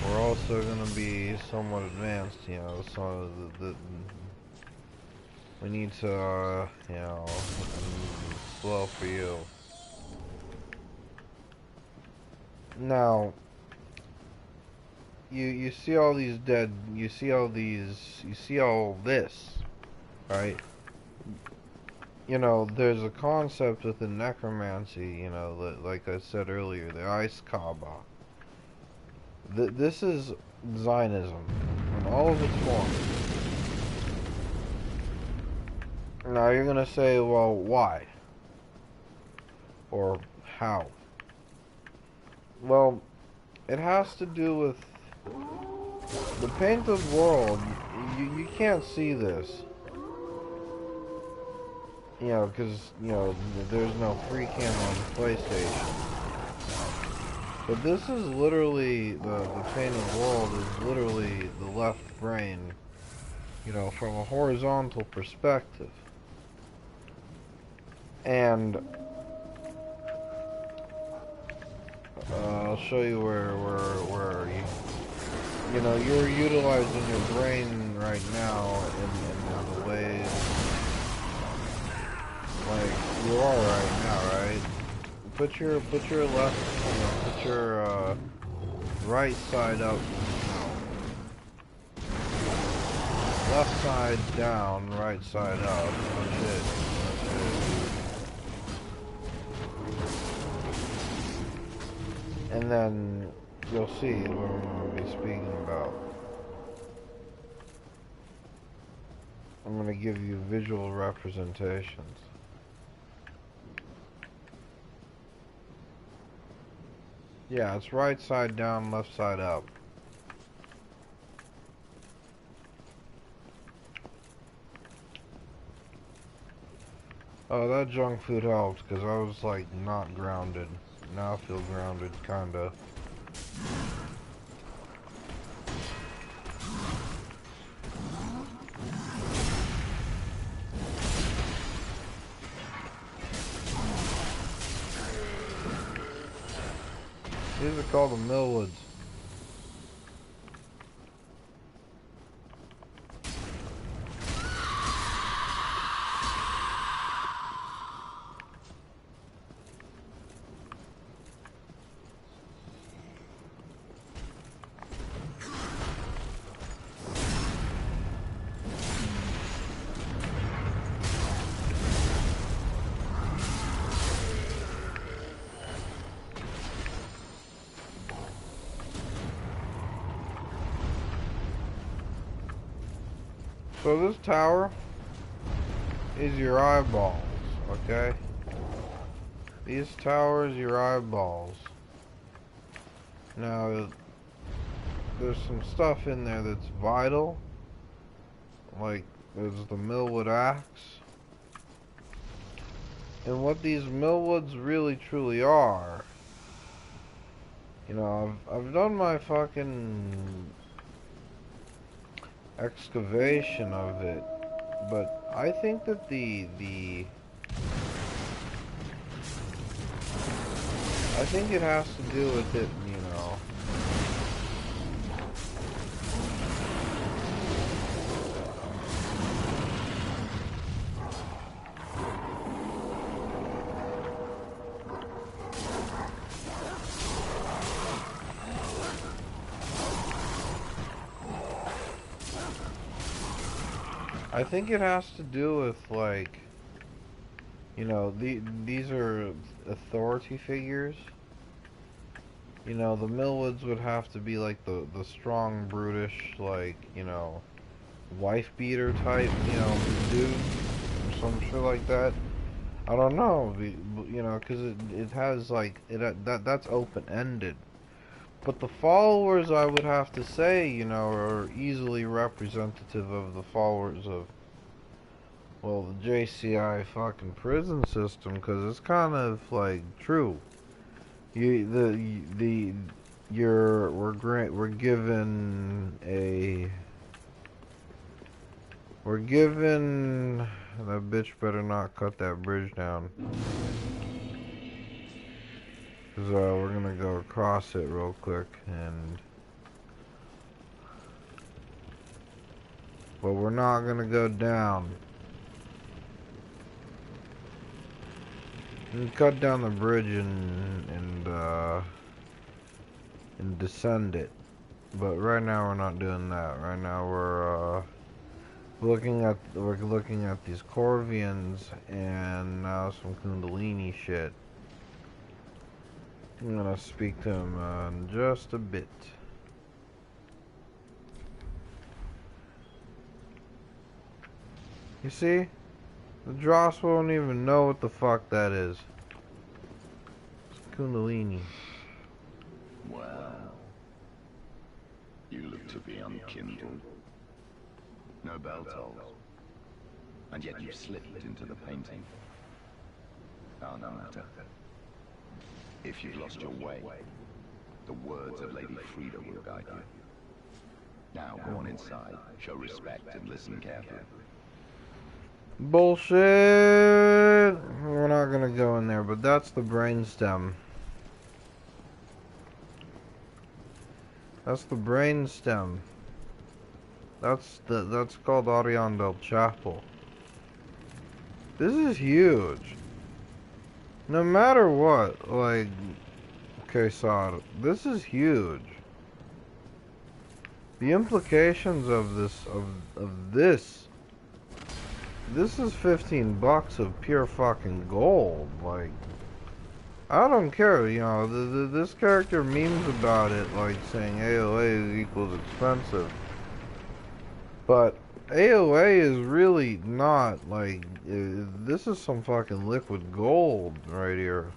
A: We're also gonna be somewhat advanced. You know, so we need to, you know, slow for you. Now, you see all these dead, you see all this, right? You know, there's a concept within necromancy, you know, like I said earlier, the Ice Kaaba. This is Zionism in all of its forms. Now you're gonna say, well, why? Or how? Well, it has to do with the painted world. You can't see this. You know, because, you know, there's no free cam on PlayStation. But this is literally, the painted world is literally the left brain, you know, from a horizontal perspective. And I'll show you where you know, you're utilizing your brain right now in the ways like you are right now, right? Put your left, you know, put your right side up. left side down, right side up. That's it. And then you'll see what I'm going to be speaking about. I'm going to give you visual representations. Yeah, it's right side down, left side up. Oh, that junk food helped, because I was, like, not grounded. Now I feel grounded, kinda. These are called the Millwoods. So this tower is your eyeballs, okay? These towers, your eyeballs. Now, there's some stuff in there that's vital. Like, there's the Millwood axe. And what these Millwoods really truly are, you know, I've done my fucking excavation of it, but I think that I think it has to do with it, you know. I think it has to do with, like, you know, these are authority figures. You know, the Millwoods would have to be like the strong, brutish, like, you know, wife beater type, you know, dude, or some shit like that. I don't know, you know, because it has like that's open ended. But the followers, I would have to say, you know, are easily representative of the followers of, well, the JCI fucking prison system, because it's kind of like true. We're given that bitch better not cut that bridge down, cause we're gonna go across it real quick, but we're not gonna go down. You can cut down the bridge and descend it, but right now we're not doing that. Right now we're looking at these Corvians and now some Kundalini shit. I'm gonna speak to him in just a bit. You see? The Dross won't even know what the fuck that is. It's Kundalini.
C: Well, you look to be unkindled. No bell tolls. And yet you slipped into the painting. Oh, no matter. If you've lost your way, the words of Lady Frida will guide you. Now go on inside, show respect and listen carefully.
A: Bullshit! We're not gonna go in there, but that's the brainstem. That's the brainstem. That's called Ariane del Chapel. This is huge. No matter what, like, okay, Sod, this is huge. The implications of this is $15 of pure fucking gold. Like, I don't care, you know, this character memes about it, like saying AOA equals expensive. But AOA is really not, like, this is some fucking liquid gold right here.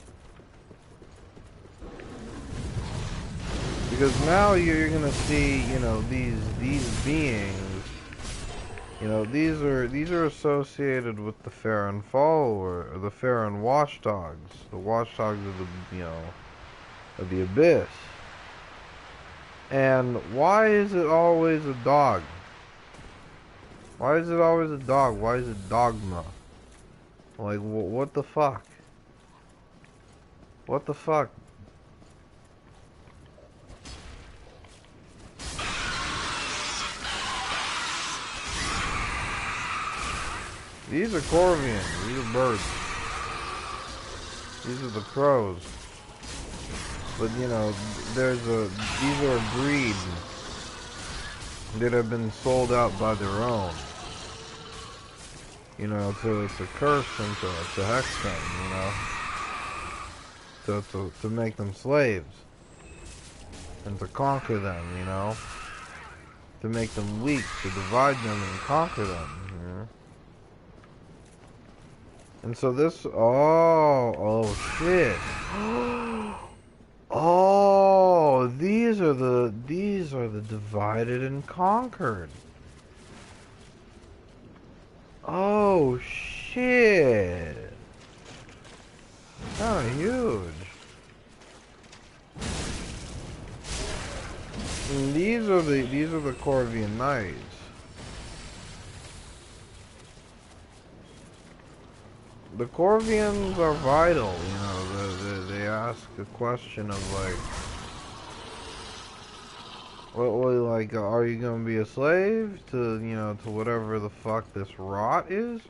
A: Because now you're gonna see, you know, these beings, you know, these are associated with the Farron follower, or the Farron watchdogs, the watchdogs of the, you know, of the abyss. And why is it always a dog? Why is it always a dog? Why is it dogma? Like, what the fuck? What the fuck? These are Corvians. These are birds. These are the crows. But, you know, these are a breed that have been sold out by their own. You know, to curse them, to hex them, you know. To make them slaves. And to conquer them, you know. To make them weak, to divide them and conquer them, you know. And so this, oh shit. Oh, these are the divided and conquered. Oh shit. Kinda huge. And these are the Corvian Knights. The Corvians are vital, you know, they ask a question of like, like, are you gonna be a slave to, you know, to whatever the fuck this rot is?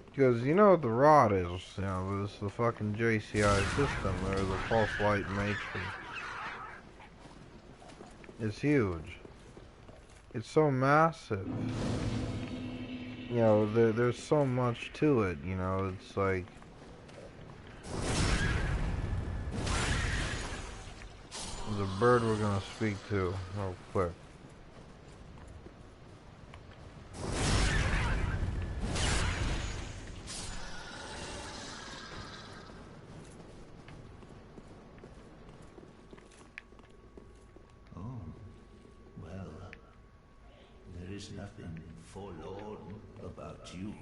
A: Because you know what the rot is, you know, this is the fucking JCI system, or the false light matrix. It's huge. It's so massive. You know, there's so much to it, you know, it's like... There's a bird we're gonna speak to real quick.
B: Oh, well, there is nothing forlorn about you.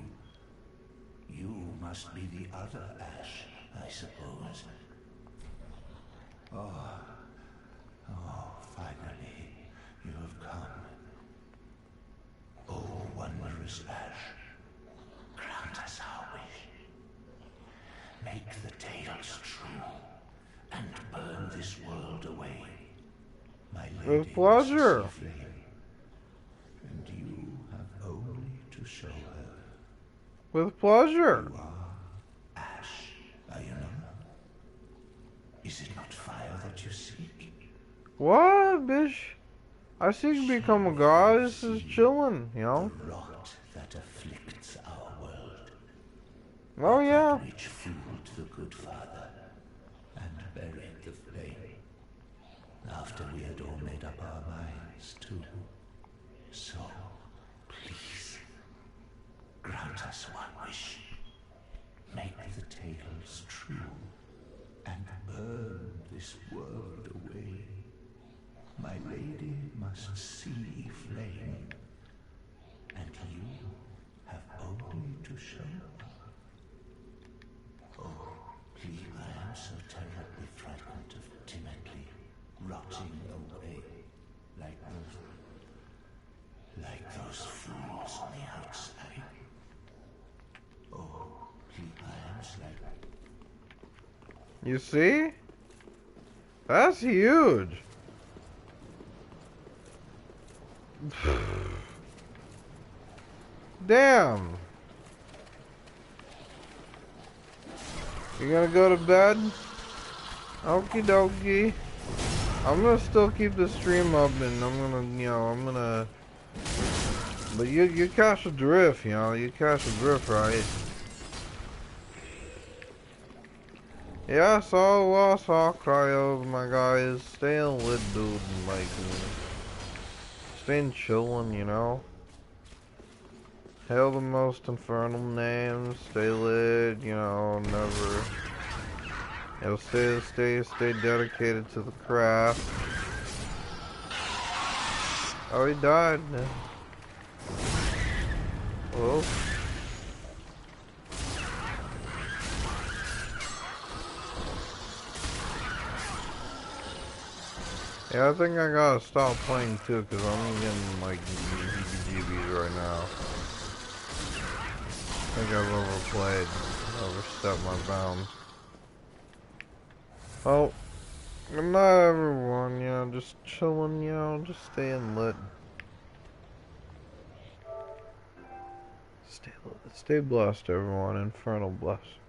B: You must be the other Ash, I suppose. Oh, finally, you have come. Oh, wondrous Ash, grant us our wish. Make the tales true, and burn this world away. My lady
A: With pleasure.
B: must see flame, and you have only to show her.
A: With pleasure.
B: You are Ash, are you not? Is it not fire that you seek?
A: What, bitch? I seek to become a god. This is chilling, you know?
B: The rot that afflicts our world.
A: Oh, yeah.
B: That which fooled the good father and buried the flame. After we had all made up our minds, too. So, please, grant us one wish. Make the tales true, and burn this world away. My lady must see flame, and you have only to show her. Oh, please, I am so terribly frightened of timidly rotting away like those fools on the outside. Oh, please, I am slightly.
A: You see? That's huge. Damn. You gonna go to bed? Okie dokie. I'm gonna still keep the stream up, and I'm gonna, you know, but you catch a drift, you know, you catch a drift, right? Yeah, so I'll cry over my guys, staying lit, dude, and like, staying chillin', you know? Hail the most infernal names, stay lit, you know, never, you know, stay dedicated to the craft. Oh, he died. Oh. Yeah, I think I gotta stop playing too, cause I'm getting like heebie-jeebies right now. I think I've overplayed, overstepped my bounds. Oh, good night everyone, you know, just chilling, you know, just staying lit. Stay lit, stay blessed everyone, infernal blessed.